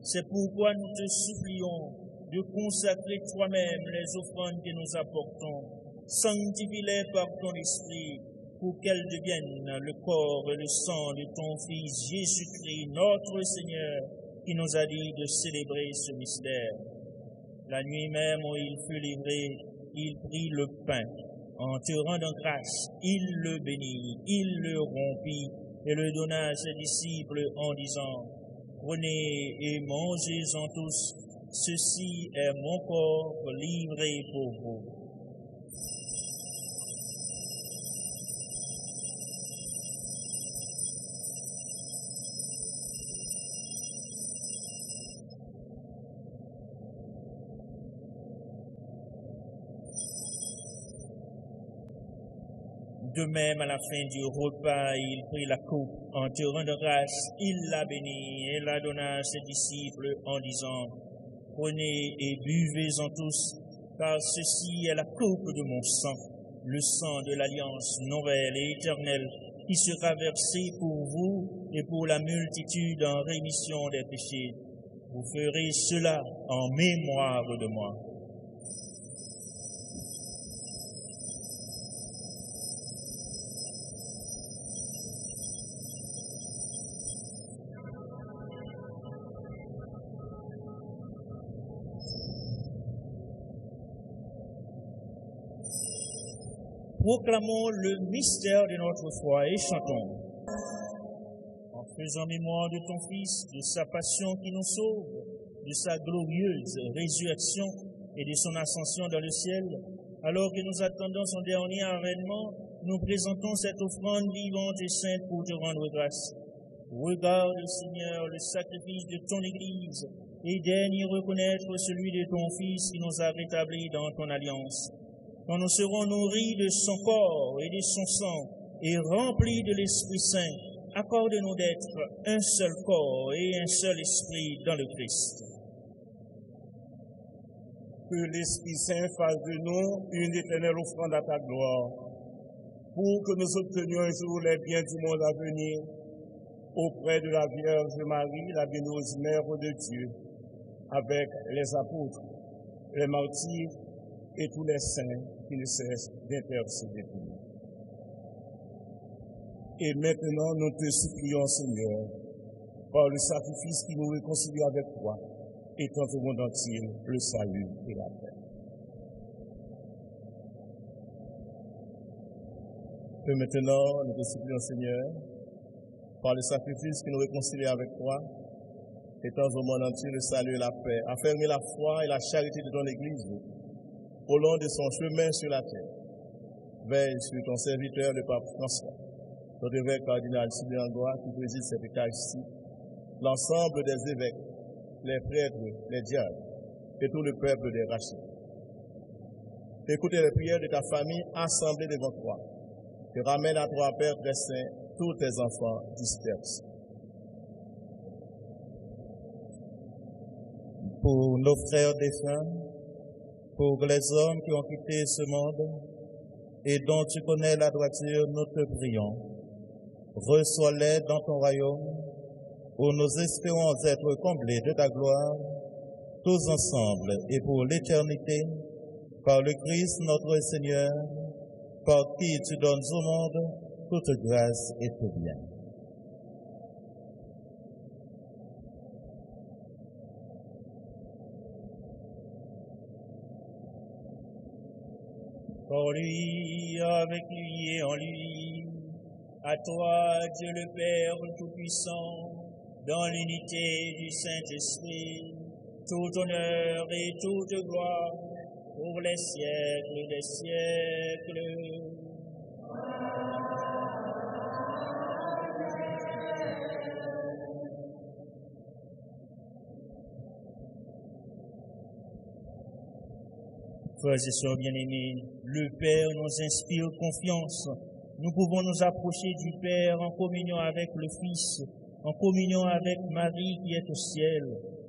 C'est pourquoi nous te supplions de consacrer toi-même les offrandes que nous apportons. Sanctifie-les par ton esprit, pour qu'elles deviennent le corps et le sang de ton Fils Jésus-Christ, notre Seigneur, qui nous a dit de célébrer ce mystère. La nuit même où il fut livré, il prit le pain. En te rendant grâce, il le bénit, il le rompit et le donna à ses disciples en disant, « Prenez et mangez-en tous, ceci est mon corps livré pour vous. » De même, à la fin du repas, il prit la coupe. En te rendant grâce, il la bénit et la donna à ses disciples en disant, « Prenez et buvez-en tous, car ceci est la coupe de mon sang, le sang de l'alliance nouvelle et éternelle, qui sera versé pour vous et pour la multitude en rémission des péchés. Vous ferez cela en mémoire de moi. » Proclamons le mystère de notre foi et chantons. En faisant mémoire de ton Fils, de sa passion qui nous sauve, de sa glorieuse résurrection et de son ascension dans le ciel, alors que nous attendons son dernier avènement, nous présentons cette offrande vivante et sainte pour te rendre grâce. Regarde, Seigneur, le sacrifice de ton Église et daigne y reconnaître celui de ton Fils qui nous a rétablis dans ton alliance. Quand nous serons nourris de son corps et de son sang et remplis de l'Esprit Saint, accorde-nous d'être un seul corps et un seul esprit dans le Christ. Que l'Esprit Saint fasse de nous une éternelle offrande à ta gloire, pour que nous obtenions un jour les biens du monde à venir, auprès de la Vierge Marie, la bienheureuse Mère de Dieu, avec les apôtres, les martyrs et tous les saints qui ne cessent d'intercéder pour nous. Et maintenant, nous te supplions, Seigneur, par le sacrifice qui nous réconcilie avec toi, étend au monde entier le salut et la paix. Et maintenant, nous te supplions, Seigneur, par le sacrifice qui nous réconcilie avec toi, étend au monde entier le salut et la paix. Affermis la foi et la charité de ton Église au long de son chemin sur la terre. Veille sur ton serviteur, le pape François, ton évêque cardinal Sylvain Angois, qui préside cette Eucharistie, l'ensemble des évêques, les prêtres, les diacres, et tout le peuple des rachetés. Écoutez les prières de ta famille assemblée devant toi, et ramène à toi, Père très saint, tous tes enfants dispersés. Pour nos frères défunts, pour les hommes qui ont quitté ce monde et dont tu connais la droiture, nous te prions. Reçois-les dans ton royaume, où nous espérons être comblés de ta gloire, tous ensemble et pour l'éternité, par le Christ notre Seigneur, par qui tu donnes au monde toute grâce et tout bien. Par lui, avec lui et en lui, à toi, Dieu le Père Tout-Puissant, dans l'unité du Saint-Esprit, tout honneur et toute gloire, pour les siècles des siècles. Frères et sœurs bien-aimés, le Père nous inspire confiance. Nous pouvons nous approcher du Père en communion avec le Fils, en communion avec Marie qui est au ciel,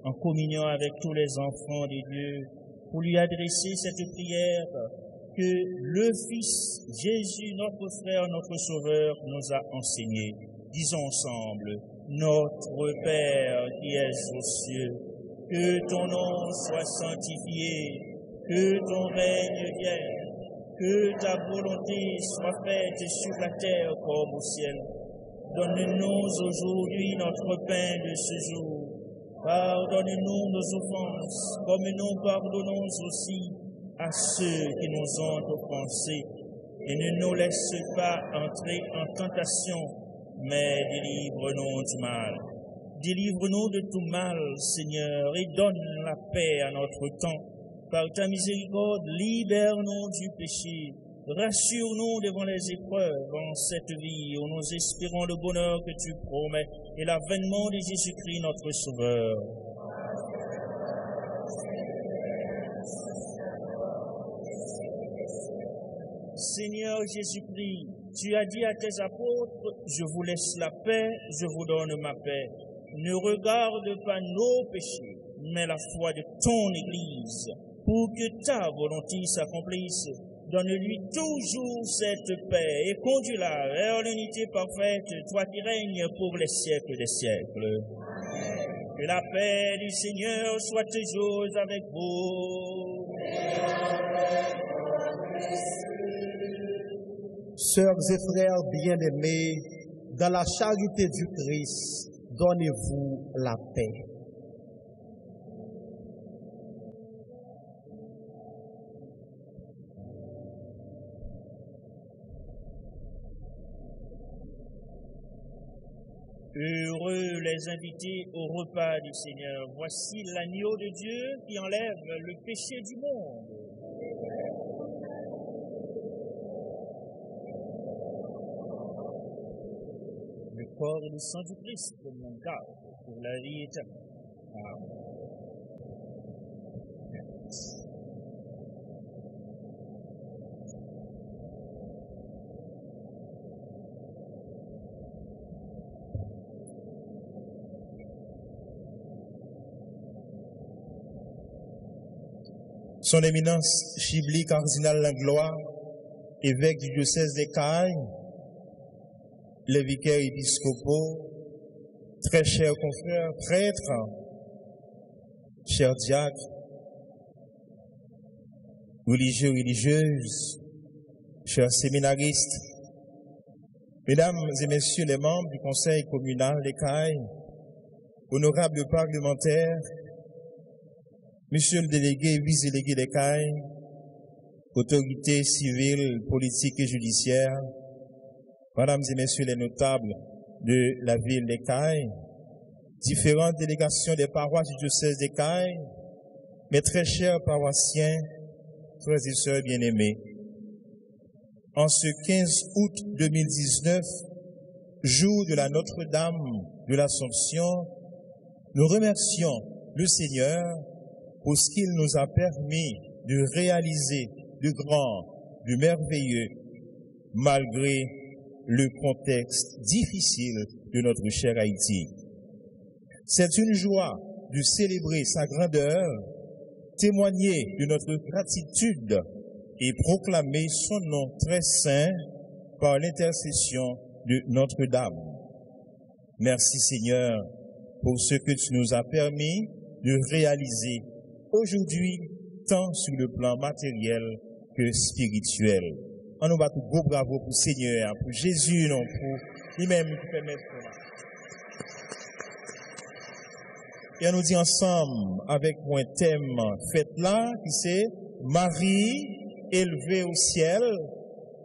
en communion avec tous les enfants de Dieu, pour lui adresser cette prière que le Fils, Jésus, notre frère, notre Sauveur, nous a enseignée. Disons ensemble, notre Père qui es aux cieux, que ton nom soit sanctifié, que ton règne vienne, que ta volonté soit faite sur la terre comme au ciel. Donne-nous aujourd'hui notre pain de ce jour. Pardonne-nous nos offenses, comme nous pardonnons aussi à ceux qui nous ont offensés. Et ne nous laisse pas entrer en tentation, mais délivre-nous du mal. Délivre-nous de tout mal, Seigneur, et donne la paix à notre temps. Par ta miséricorde, libère-nous du péché. Rassure-nous devant les épreuves en cette vie où nous espérons le bonheur que tu promets et l'avènement de Jésus-Christ notre Sauveur. Seigneur Jésus-Christ, tu as dit à tes apôtres, je vous laisse la paix, je vous donne ma paix. Ne regarde pas nos péchés, mais la foi de ton Église, pour que ta volonté s'accomplisse. Donne-lui toujours cette paix et conduis-la vers l'unité parfaite, toi qui règnes pour les siècles des siècles. Que la paix du Seigneur soit toujours avec vous. Sœurs et frères bien-aimés, dans la charité du Christ, donnez-vous la paix. Heureux les invités au repas du Seigneur. Voici l'agneau de Dieu qui enlève le péché du monde. Le corps et le sang du Christ nous garde pour la vie éternelle. Amen. Son Éminence Chibli Cardinal Langlois, évêque du diocèse des Caraïbes, les vicaires épiscopaux, très chers confrères prêtres, chers diacres, religieux, religieuses, chers séminaristes, mesdames et messieurs les membres du conseil communal des Caraïbes, honorables parlementaires, monsieur le délégué et vice-délégué des Caraïbes, autorités civiles, politiques et judiciaires, mesdames et messieurs les notables de la ville des Caraïbes, différentes délégations des paroisses du diocèse des Caraïbes, mes très chers paroissiens, frères et sœurs bien-aimés. En ce 15 août 2019, jour de la Notre-Dame de l'Assomption, nous remercions le Seigneur pour ce qu'il nous a permis de réaliser de grand, de merveilleux, malgré le contexte difficile de notre cher Haïti. C'est une joie de célébrer sa grandeur, témoigner de notre gratitude et proclamer son nom très saint par l'intercession de Notre-Dame. Merci Seigneur pour ce que tu nous as permis de réaliser aujourd'hui, tant sur le plan matériel que spirituel. On nous bat tout beau bravo pour le Seigneur, pour Jésus, non, pour lui-même qui permet cela. Et on nous dit ensemble, avec un thème fait là, qui c'est Marie élevée au ciel,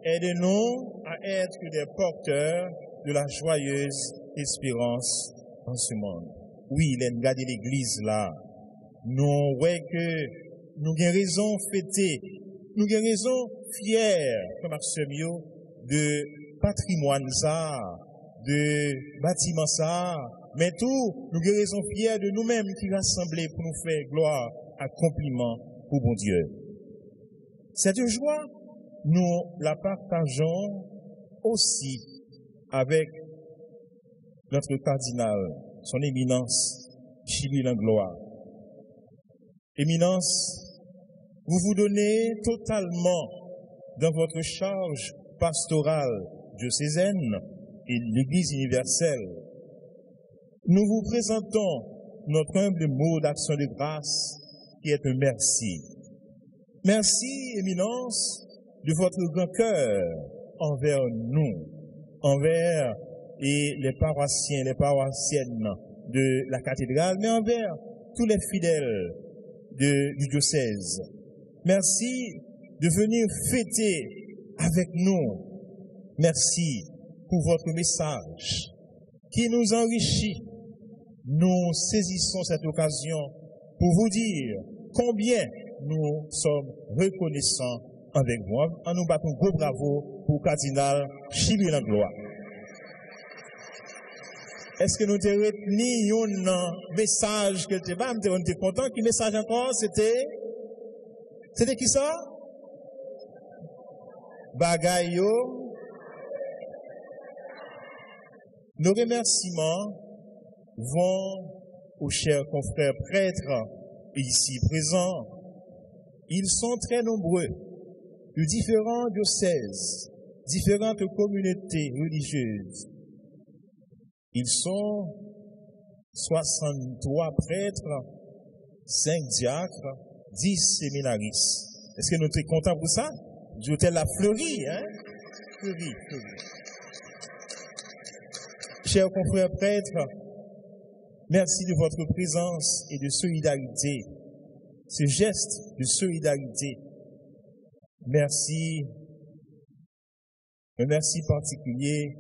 aide-nous à être des porteurs de la joyeuse espérance dans ce monde. Oui, il a regardé l'église là. Nous voyons que nous avons raison fêter, nous avons raison fiers, comme Arsemio, de patrimoine ça, de bâtiment ça, mais tout, nous avons raison fiers de nous-mêmes qui rassemblés pour nous faire gloire, accomplissement pour bon Dieu. Cette joie, nous la partageons aussi avec notre cardinal, son éminence, Chili Langlois. Éminence, vous vous donnez totalement dans votre charge pastorale diocésaine et l'Église universelle. Nous vous présentons notre humble mot d'action de grâce qui est un merci. Merci, Éminence, de votre grand cœur envers nous, envers les paroissiens, les paroissiennes de la cathédrale, mais envers tous les fidèles du diocèse. Merci de venir fêter avec nous. Merci pour votre message qui nous enrichit. Nous saisissons cette occasion pour vous dire combien nous sommes reconnaissants avec vous. En nous battons gros bravo pour Cardinal Chili Langlois. Est-ce que nous avons retenu un message que tu as dit? On était content. Quel message encore? C'était qui ça? Bagayo. Nos remerciements vont aux chers confrères prêtres ici présents. Ils sont très nombreux, de différents diocèses, différentes communautés religieuses. Ils sont 63 prêtres, 5 diacres, 10 séminaristes. Est-ce que nous sommes contents pour ça? L'hôtel la fleurie, hein? Fleurie. Chers confrères prêtres, merci de votre présence et de solidarité, ce geste de solidarité. Merci, un merci particulier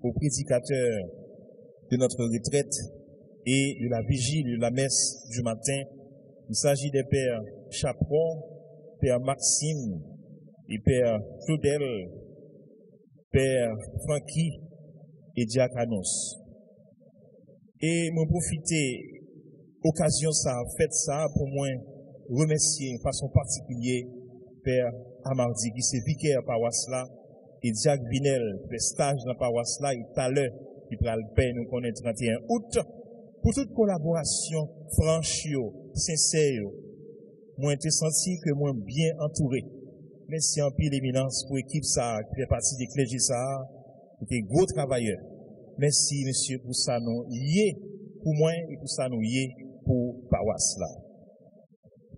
aux prédicateurs de notre retraite et de la vigile de la messe du matin. Il s'agit des pères Chaperon, père Maxime et père Claudel, père Francky et Diacanos. Et m'en profiter, occasion ça, faites ça pour moi, remercier de façon particulière père Amardi, qui c'est vicaire paroisse là, et Jacques Vinel, fait stage dans la paroisse là, et tout à l'heure, qui prend le pain, nous connaissons 31 août, pour toute collaboration franche, sincère, moi, j'ai senti que moi, bien entouré. Merci en pile l'éminence pour l'équipe ça, qui fait partie des clergés ça, qui est gros travailleurs. Merci, monsieur, pour ça, nous y est pour moi et pour ça, nous y est pour paroisse là.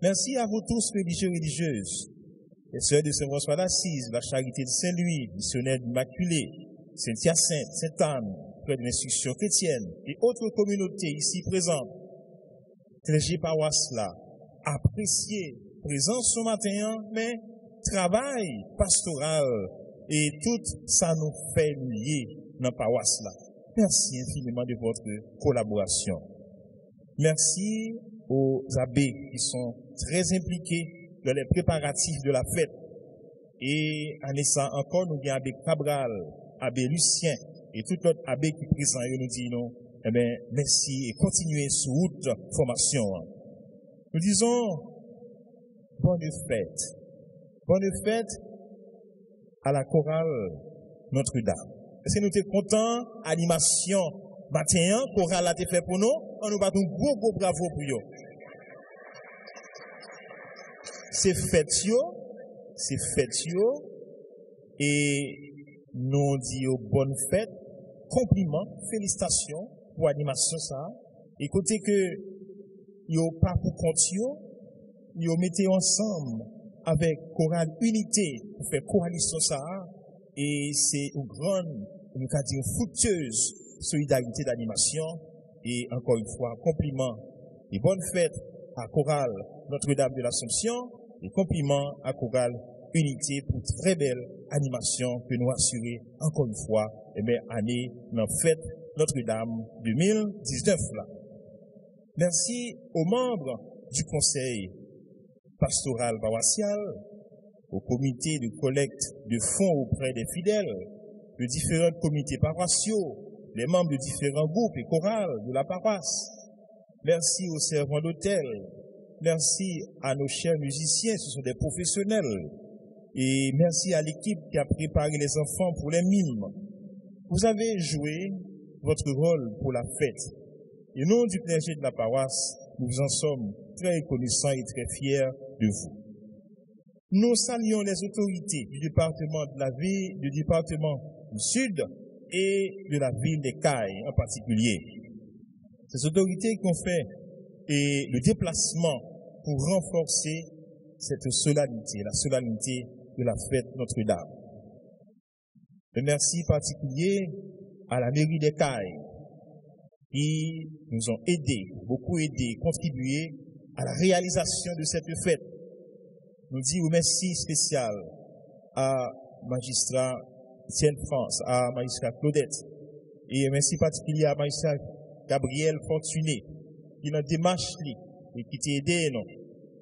Merci à vous tous, religieux, religieuses, les sœurs de Saint-François d'Assise, la Charité de Saint-Louis, missionnaire d'Immaculée, Saint-Hyacinthe, Sainte-Anne, près de l'instruction chrétienne et autres communautés ici présentes. Clergé paroisse là, apprécié, présence ce matin, mais travail pastoral et tout ça nous fait lier dans la paroisse là. Merci infiniment de votre collaboration. Merci aux abbés qui sont très impliqués dans les préparatifs de la fête. Et en laissant encore, nous avons abbé Cabral, abbé Lucien et tout autre abbé qui est présent et nous dit non, eh bien, merci et continuez sur route formation. Nous disons bonne fête. Bonne fête à la chorale Notre-Dame. Est-ce que nous sommes contents? Animation matin, chorale a été fait pour nous. On nous bat un gros bravo pour eux. C'est fête et nous disons bonne fête, compliments, félicitations pour l'animation ça. Écoutez que yo pas pour compte yo mettez ensemble avec chorale unité pour faire coalition ça et c'est une grande, nous allons dire fructueuse solidarité d'animation et encore une fois compliments et bonne fête à chorale Notre-Dame de l'Assomption et compliments à chorale unité pour très belle animation que nous assurer encore une fois et bien année dans fête Notre-Dame 2019 là. Merci aux membres du conseil pastoral paroissial, au comité de collecte de fonds auprès des fidèles, de différents comités paroissiaux, les membres de différents groupes et chorales de la paroisse. Merci aux servants d'hôtel, Merci à nos chers musiciens, ce sont des professionnels. Et merci à l'équipe qui a préparé les enfants pour les mimes. Vous avez joué votre rôle pour la fête. Et nous, du clergé de la paroisse, nous en sommes très reconnaissants et très fiers de vous. Nous saluons les autorités du département de la ville, du département du Sud et de la ville des Cayes en particulier. Ces autorités qui ont fait le déplacement pour renforcer cette solennité, la solennité de la fête Notre-Dame. Un merci particulier à la mairie des Cayes qui nous ont aidés, beaucoup aidés, contribué à la réalisation de cette fête. Nous disons un merci spécial à magistrat Etienne France, à magistrat Claudette, et un merci particulier à magistrat Gabriel Fortuné, qui dans démarche et qui t'a aidé, non,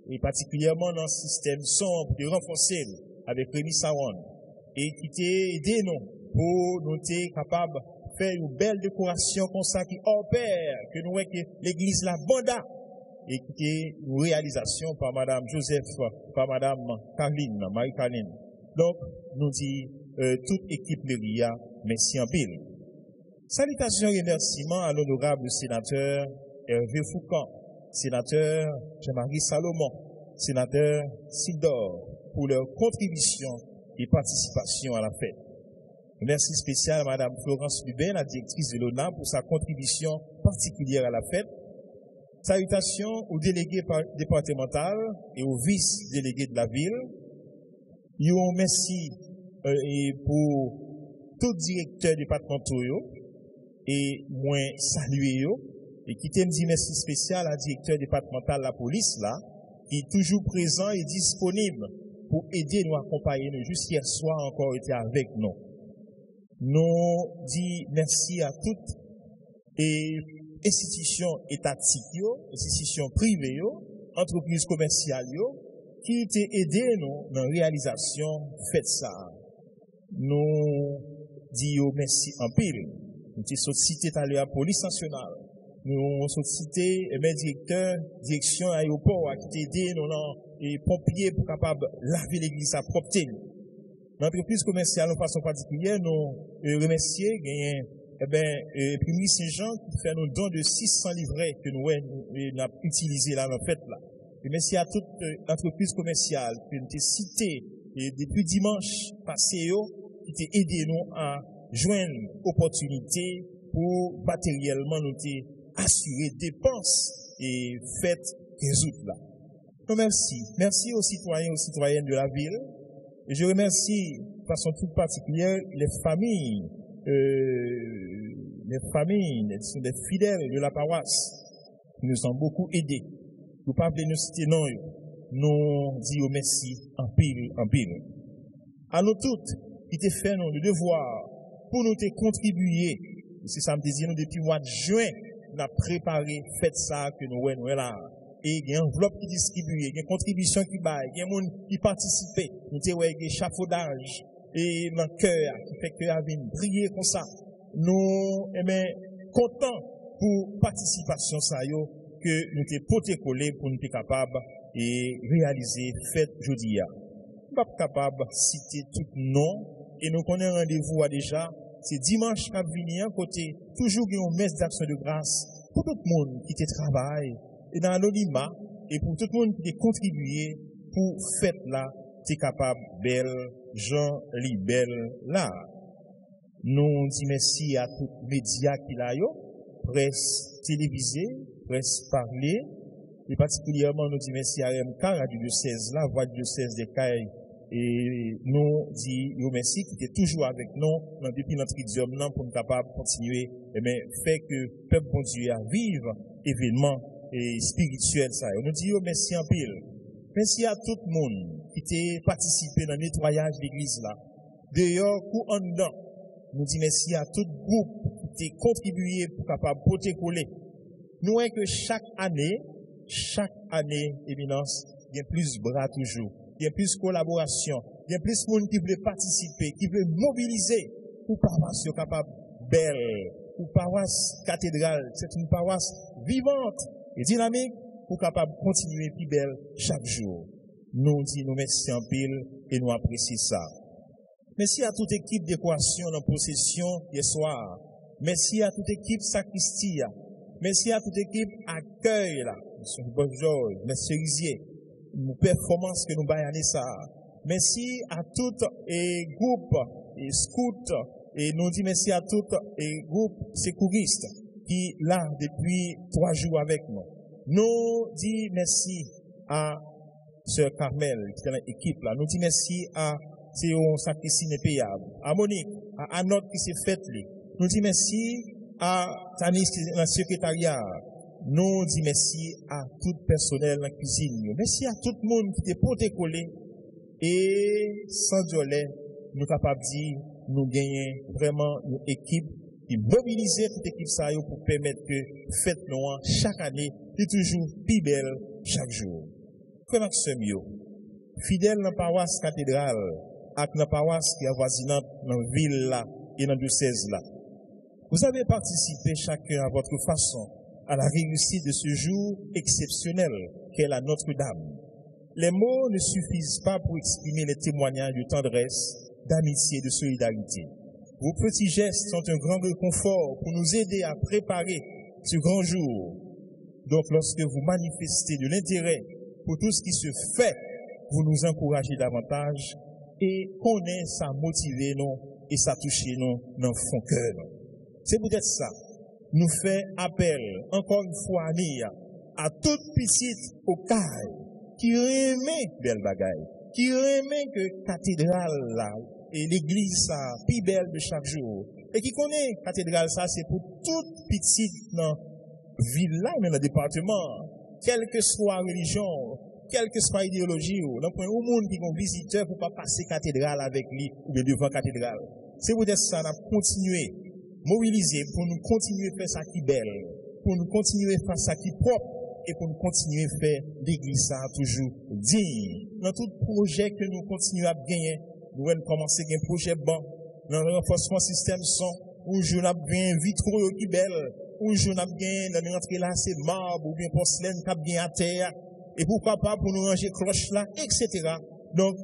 et particulièrement dans le système sombre de renforcer avec Rémi Sawan, et qui t'a aidé, non, pour nous être capable de faire une belle décoration comme ça qui opère, que nous voyons que l'église la banda, et qui est une réalisation par Madame Joseph, par Madame Caroline, Marie-Caroline. Donc, nous dit toute équipe de RIA, merci en pile. Salutations et remerciements à l'honorable sénateur Hervé Foucan, sénateur Jean-Marie Salomon, sénateur Sildor, pour leur contribution et participation à la fête. Merci spécial à Madame Florence Lubin, la directrice de l'ONA, pour sa contribution particulière à la fête. Salutations aux délégués départementaux et aux vice-délégués de la ville. Merci pour tout directeur départemental et moi saluer et qui t'aime dire merci spécial à directeur départemental de la police là, qui est toujours présent et disponible pour aider nous accompagner. Nous juste hier soir encore été avec nous. Nous disons merci à toutes et institutions étatiques, institutions privées, entreprises commerciales, qui t'ont aidé nous dans la réalisation faites ça. Nous disons merci en pile. Nous avons cité à la police nationale. Nous avons cité le direction aéroport qui t'a aidé nous les pompiers pour capable laver l'église à propre. L'entreprise commerciale de façon particulière, nous remercions Primi Saint-Jean qui fait nos dons de 600 livrets que nous avons utilisés là dans la fête là. Et merci à toute entreprise commerciale qui nous a cité depuis dimanche passé qui t'a aidé nous à joindre opportunité pour matériellement nous assurer dépenses et fêtes résoudre là. Donc merci. Merci aux citoyens et aux citoyennes de la ville. Et je remercie de façon toute particulière les familles, sont des fidèles de la paroisse qui nous ont beaucoup aidés. Vous ne pouvez pas nous citer non, nous disons merci en pile, en pile. À nous toutes, qui te fait nous le devoir pour nous te contribuer. C'est ça me dit nous depuis le mois de juin, nous avons préparé, fait ça que nous sommes là. Et il y a une enveloppe qui distribue, il y a une contribution qui baille, il y a des gens qui participent, nous avons un échafaudage et un cœur qui fait que la vie briller comme ça. Nous sommes contents pour participation ça que nous sommes potés collés pour nous être capables et réaliser fête jeudi. Nous sommes capables de citer tout nom et nous connaissons rendez-vous déjà. C'est dimanche qui vient côté toujours une messe d'action de grâce pour tout le monde qui travaille et dans l'anonymat et pour tout le monde qui a contribué pour fête là, t'es capable belle Jean Libelle là. Nous disons merci à tous les médias qui là presse télévisée, presse parlée, et particulièrement nous disons merci à MK, Radio Diocèse là, Voix du Diocèse des Cayes, et nous disons merci qui était toujours avec nous depuis notre idiome pour nous capables de continuer, mais fait que le peuple bon Dieu à vivre événements et spirituels ça. Nous disons merci en pile. Merci à tout le monde qui a participé dans le nettoyage de l'église là. D'ailleurs, en dedans, nous disons merci à tout le groupe qui a contribué pour capable porter coller. Nous voyons que chaque année, éminence, il y a plus de bras toujours. Il y a plus de collaboration. Il y a plus de monde qui veut participer, qui veut mobiliser pour paroisse capable belle, pour paroisse cathédrale. C'est une paroisse vivante et dynamique pour capable continuer plus belle chaque jour. Nous disons nous merci en pile et nous apprécions ça. Merci à toute équipe d'équation en possession hier soir. Merci à toute équipe sacristie. Merci à toute équipe accueil là. Monsieur Bonjour, Monsieur Rizier. Une performance que nous baillons ça. Merci à tout et groupe et scout et nous disons merci à tout et groupe secouristes qui là depuis 3 jours avec nous. Nous disons merci à Sœur Carmel qui est dans l'équipe là. Nous disons merci à Théo Sacristie Payable, à Monique, à Anot qui s'est fait lui. Nous disons merci à Tanis qui est dans le secrétariat. Nous disons merci à tout le personnel dans la cuisine. Merci à tout le monde qui était porté collé. Et sans Diolé, nous sommes capables de dire, nous gagnons vraiment une équipe qui mobilise toute équipe ça pour permettre que fête noire chaque année est toujours plus belle chaque jour. Frère Maxime, fidèle dans la paroisse cathédrale, avec la paroisse qui est avoisinante dans la ville là et dans le diocèse là. Vous avez participé chacun à votre façon à la réussite de ce jour exceptionnel qu'est la Notre-Dame. Les mots ne suffisent pas pour exprimer les témoignages de tendresse, d'amitié et de solidarité. Vos petits gestes sont un grand réconfort pour nous aider à préparer ce grand jour. Donc, lorsque vous manifestez de l'intérêt pour tout ce qui se fait, vous nous encouragez davantage et connaissez ça motiver nous et ça toucher nous dans le fond cœur. C'est peut-être ça. Nous fait appel, encore une fois, à toute petite au caille qui remet belle bagaille, qui remet que cathédrale là, et l'église ça, plus belle de chaque jour, et qui connaît cathédrale ça, c'est pour toute petite dans ville là, mais dans le département, quelle que soit religion, quelle que soit idéologie, dans point où monde qui vont visiteur pour pas passer cathédrale avec lui, ou bien devant cathédrale. C'est peut-être ça, on a continué, mobiliser pour nous continuer à faire ça qui belle, pour nous continuer à faire ça qui propre, et pour nous continuer à faire l'église ça toujours digne. Dans tout projet que nous continuons à gagner, nous allons commencer un projet bon, dans le renforcement système son, où je n'ai bien vitraux qui belle, où je n'ai bien dans l'entrée là, c'est marbre, ou bien porcelaine qui bien à terre, et pourquoi pas pour nous ranger cloche là, etc. Donc,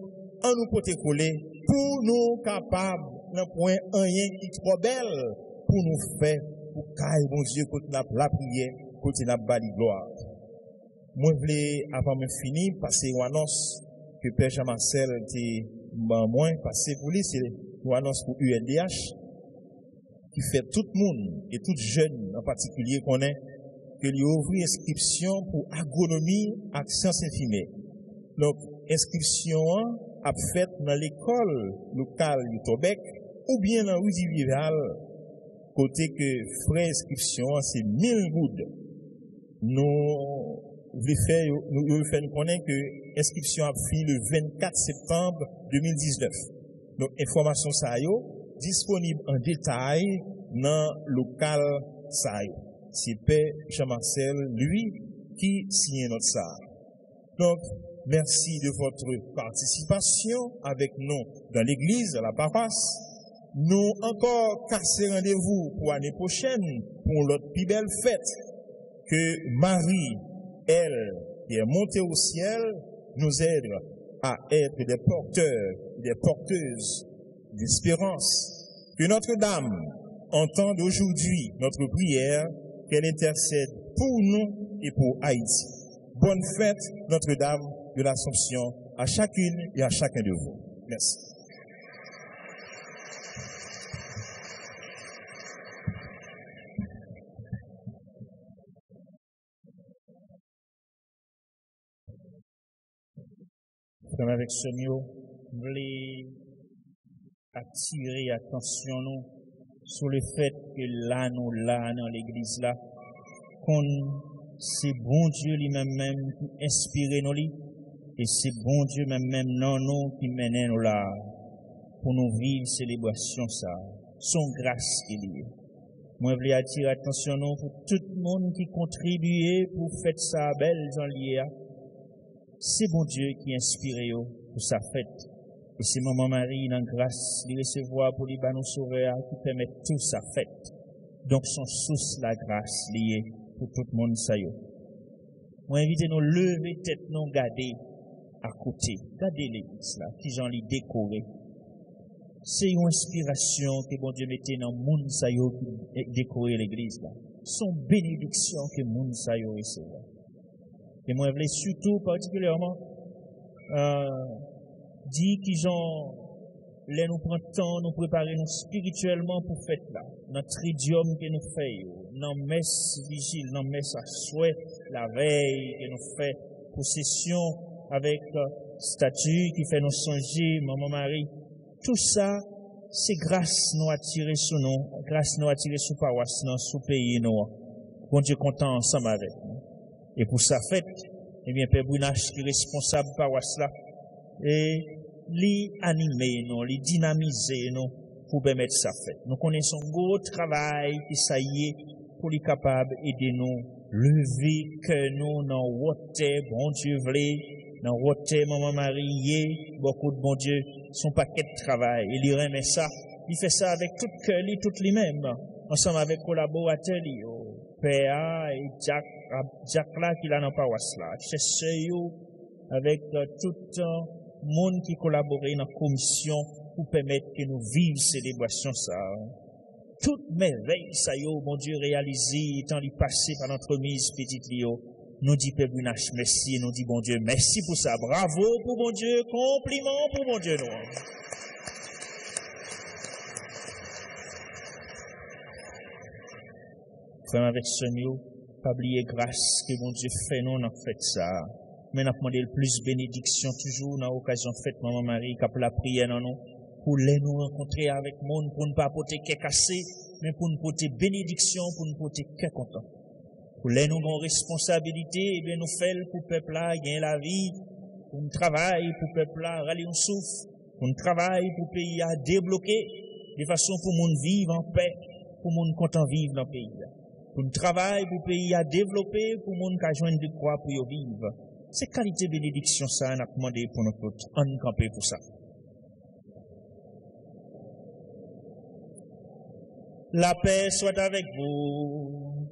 on nous peut coller pour nous capables, d'un point rien qui est trop belle, pour nous faire, pour caille, mon Dieu, côté la prière, côté la bali gloire. Moi, je voulais, avant de finir, passer une annonce que Père Jean-Marcel était moins passé pour lui, c'est une annonce pour UNDH, qui fait tout le monde, et tout jeune en particulier, connaît que lui ouvre inscription pour agronomie et sciences infirmières. Donc, inscription a fait dans l'école locale du Tobec, ou bien dans rue du Vival, côté que frais inscription, c'est 1000 goudes. Nous voulons faire connaître que l'inscription a fait le 24 septembre 2019. Donc, information ça disponible en détail dans le local ça. C'est Père Jean-Marcel, lui, qui signe notre ça. Donc, merci de votre participation avec nous dans l'église, à la paroisse. Nous encore casser rendez-vous pour l'année prochaine, pour notre plus belle fête, que Marie, elle, qui est montée au ciel, nous aide à être des porteurs, des porteuses d'espérance. Que Notre-Dame entende aujourd'hui notre prière, qu'elle intercède pour nous et pour Haïti. Bonne fête, Notre-Dame de l'Assomption, à chacune et à chacun de vous. Merci. Comme avec ce mot, je voulais attirer l'attention nous sur le fait que là, nous, là, dans l'église là, qu'on, c'est bon Dieu lui-même qui inspire nous, et c'est bon Dieu même non nous qui mène nous là, pour nous vivre célébration ça, son grâce qui est. Moi, je voulais attirer l'attention nous pour tout le monde qui contribue pour faire ça belle en lié. C'est bon Dieu qui inspire pour sa fête. Et c'est Maman Marie, dans grâce, de recevoir pour les nous sauveurs qui permet tout sa fête. Donc, son source la grâce liée pour tout le monde, ça y est. On invite nous lever tête, nous garder à côté. Regardez l'église là, qui j'en l'ai décoré. C'est une inspiration que bon Dieu mettait dans le monde ça y est décorer l'église là. Son bénédiction que le monde ça y est recevoir. Et moi je voulais surtout particulièrement dire qu'ils ont là nous prend temps nous préparer nous spirituellement pour fête là. Notre tridium que nous faisons, dans messe vigile, dans messe à souhait, la veille que nous fait possession avec statue qui fait nous songer, Maman Marie. Tout ça, c'est grâce nous attirer sur nous, grâce nous attirer sur paroisse, sous pays nous. Bon Dieu content ensemble avec nous. Et pour sa fête, eh bien, Père Brunache qui est responsable paroisse là, et li animer nous, li dynamiser nous pour permettre sa fête. Nous connaissons un gros travail qui ça y est pour les capables aider nous, lever que nous dans wote, bon Dieu vle, dans wote, Maman Marie, beaucoup de bon Dieu, son paquet de travail. Il remet ça, il fait ça avec tout cœur, tout lui-même, ensemble avec collaborateurs, Père et Jack là qui l'a dans paroisse là, chercher avec tout le monde qui collabore dans la commission pour permettre que nous vivions célébration ça. Toute merveille ça mon Dieu réalisé étant les passé par notre mise petite Lio. Nous dit Père Brunache merci, nous dit bon Dieu merci pour ça. Bravo pour bon Dieu, compliment pour bon Dieu nous. Frère avec Seigneur, pas oublier grâce que bon Dieu fait nous dans fait ça. Mais nous demandé le plus bénédiction toujours dans l'occasion fête Maman Marie qui a la prière dans nous pour les nous rencontrer avec monde pour ne pas porter cœur cassé mais pour nous porter bénédiction pour nous porter cœur content. Pour les nous avons responsabilité et bien nous faisons pour le peuple là gagner la vie, pour nous travailler pour le peuple là râler un souffle, pour nous travailler pour le pays à débloquer de façon pour monde vivre en paix, pour monde content vivre dans le pays là. Pour nous travailler pour le pays à développer, pour monde qui joindre de croix pour y vivre. C'est qualité bénédiction ça, on a demandé pour nous tous, on camper pour ça. La paix soit avec vous.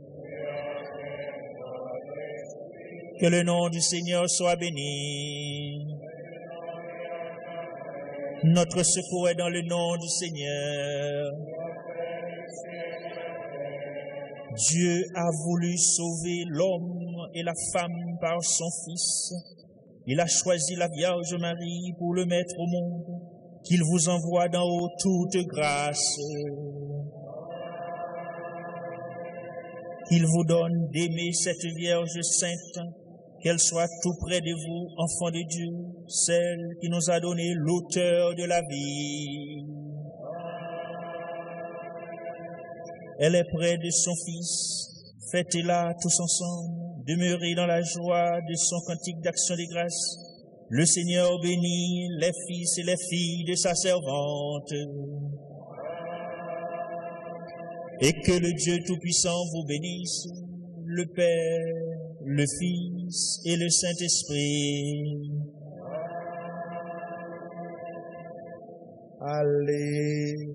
Que le nom du Seigneur soit béni. Notre secours est dans le nom du Seigneur. Dieu a voulu sauver l'homme et la femme par son Fils. Il a choisi la Vierge Marie pour le mettre au monde. Qu'il vous envoie d'en haut toute grâce. Qu'il vous donne d'aimer cette Vierge sainte, qu'elle soit tout près de vous, enfants de Dieu, celle qui nous a donné l'auteur de la vie. Elle est près de son Fils. Fêtez-la tous ensemble. Demeurez dans la joie de son cantique d'action de grâce. Le Seigneur bénit les fils et les filles de sa servante. Et que le Dieu Tout-Puissant vous bénisse, le Père, le Fils et le Saint-Esprit. Allez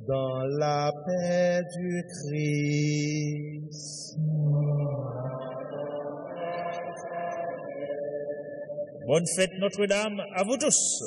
dans la paix du Christ. Bonne fête Notre-Dame à vous tous.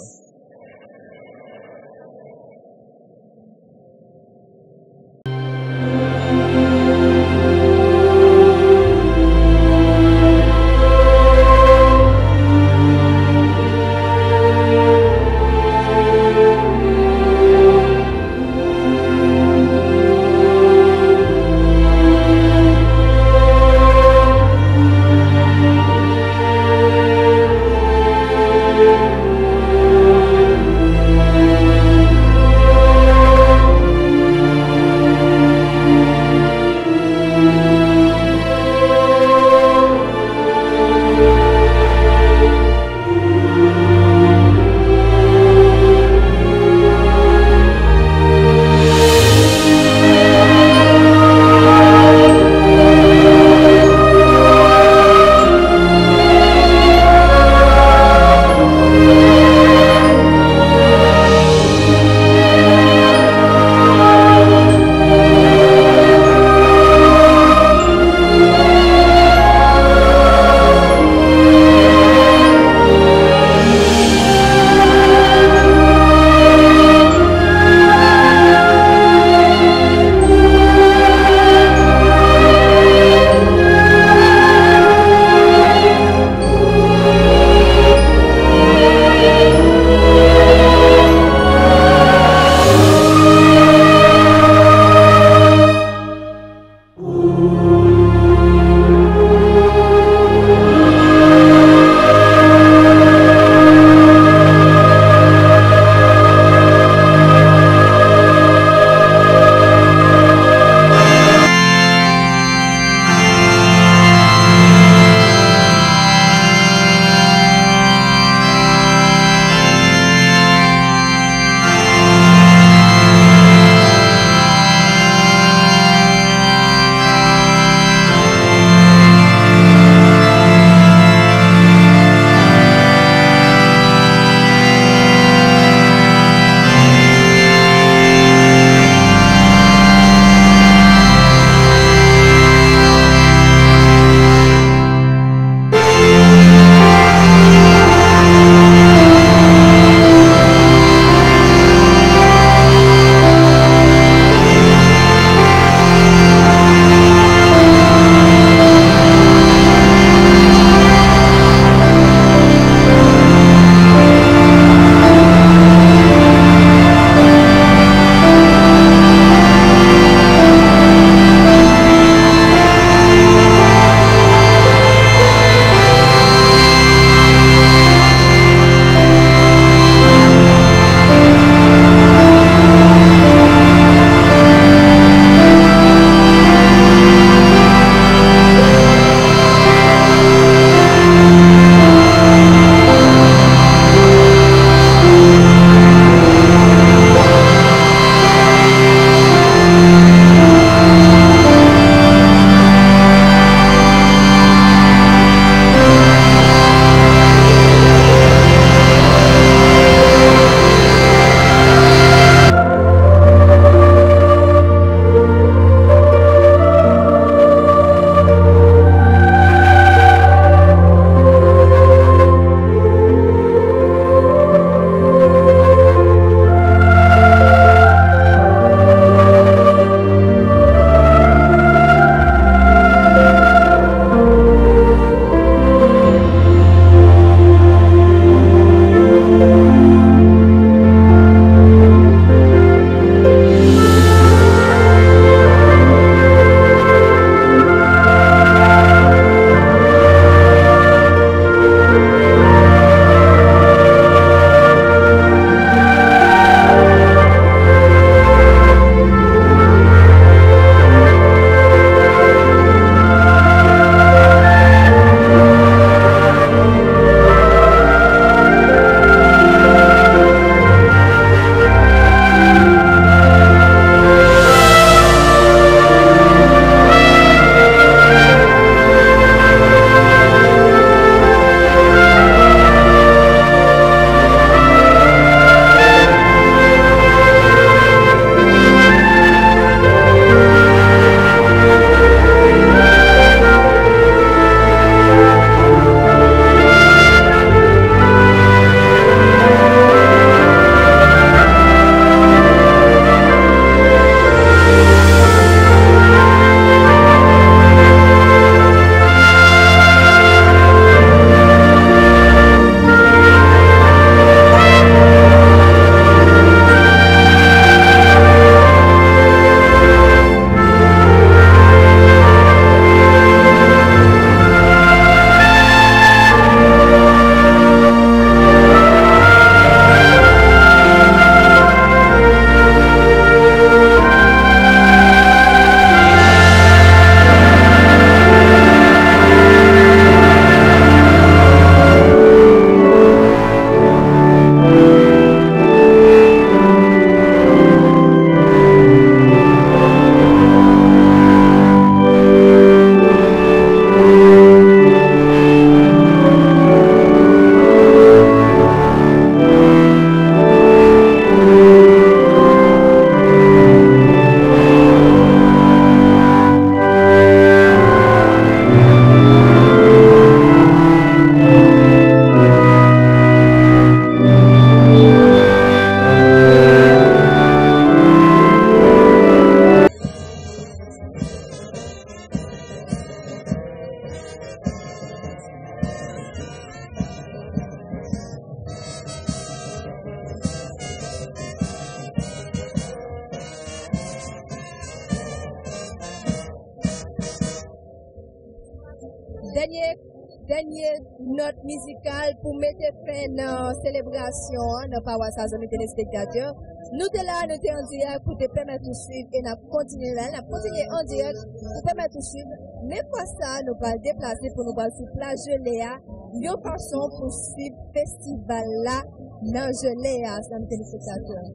dernière note musicale pour mettre fin à la célébration dans la paroisse à zone téléspectateurs. Nous sommes là, nous sommes en direct pour te permettre de suivre et nous continuer là, nous continuer en direct pour permettre de suivre. Mais pour ça, nous allons déplacer pour nous aller sur Place Geléa, une façon pour suivre le festival là dans Geléa, dans les téléspectateurs.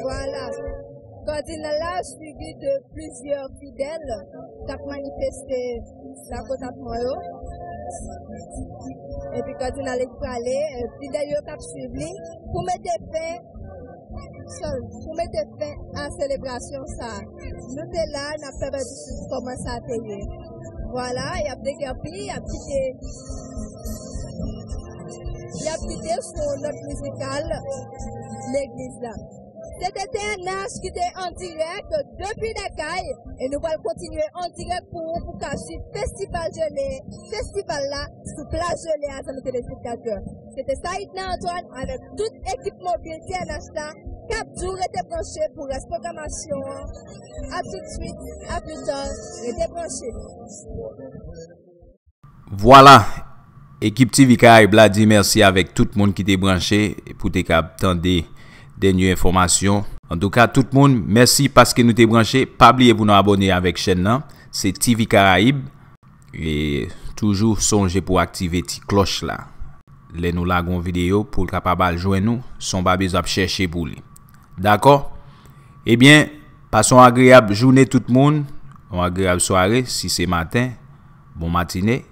Voilà. Cardinal là, suivi de plusieurs fidèles qui ont manifesté la côte à Moyo. Et puis Cardinal est allé, fidèles qui ont suivi pour mettre fin à la célébration. Ça. Nous sommes là, nous avons perdu comment ça a été. Voilà, il y a des guerpilles, il y a quitté son note musicale l'église là. C'était un âge qui était en direct depuis Dakar et nous allons continuer en direct pour suivre le festival gelé, festival là, sous Place Gelée à nos téléspectateurs. C'était Saïdna Antoine avec toute équipe mobile TNH là, cap jour était branché pour la programmation. À tout de suite, à plus tard, était branché. Voilà, équipe TV Caraïbe là dit merci avec tout le monde qui était branché pour te attendre dernière information. En tout cas, tout le monde, merci parce que nous t'es branché. Pas oublier vous nous abonner avec chaîne là. C'est TV Caraïbe. Et toujours songez pour activer la cloche là. Les nous lagon vidéo pour capable joindre nous. Son pas besoin chercher pour lui. D'accord? Eh bien, passons agréable journée tout le monde. Une agréable soirée si c'est matin. Bon matinée.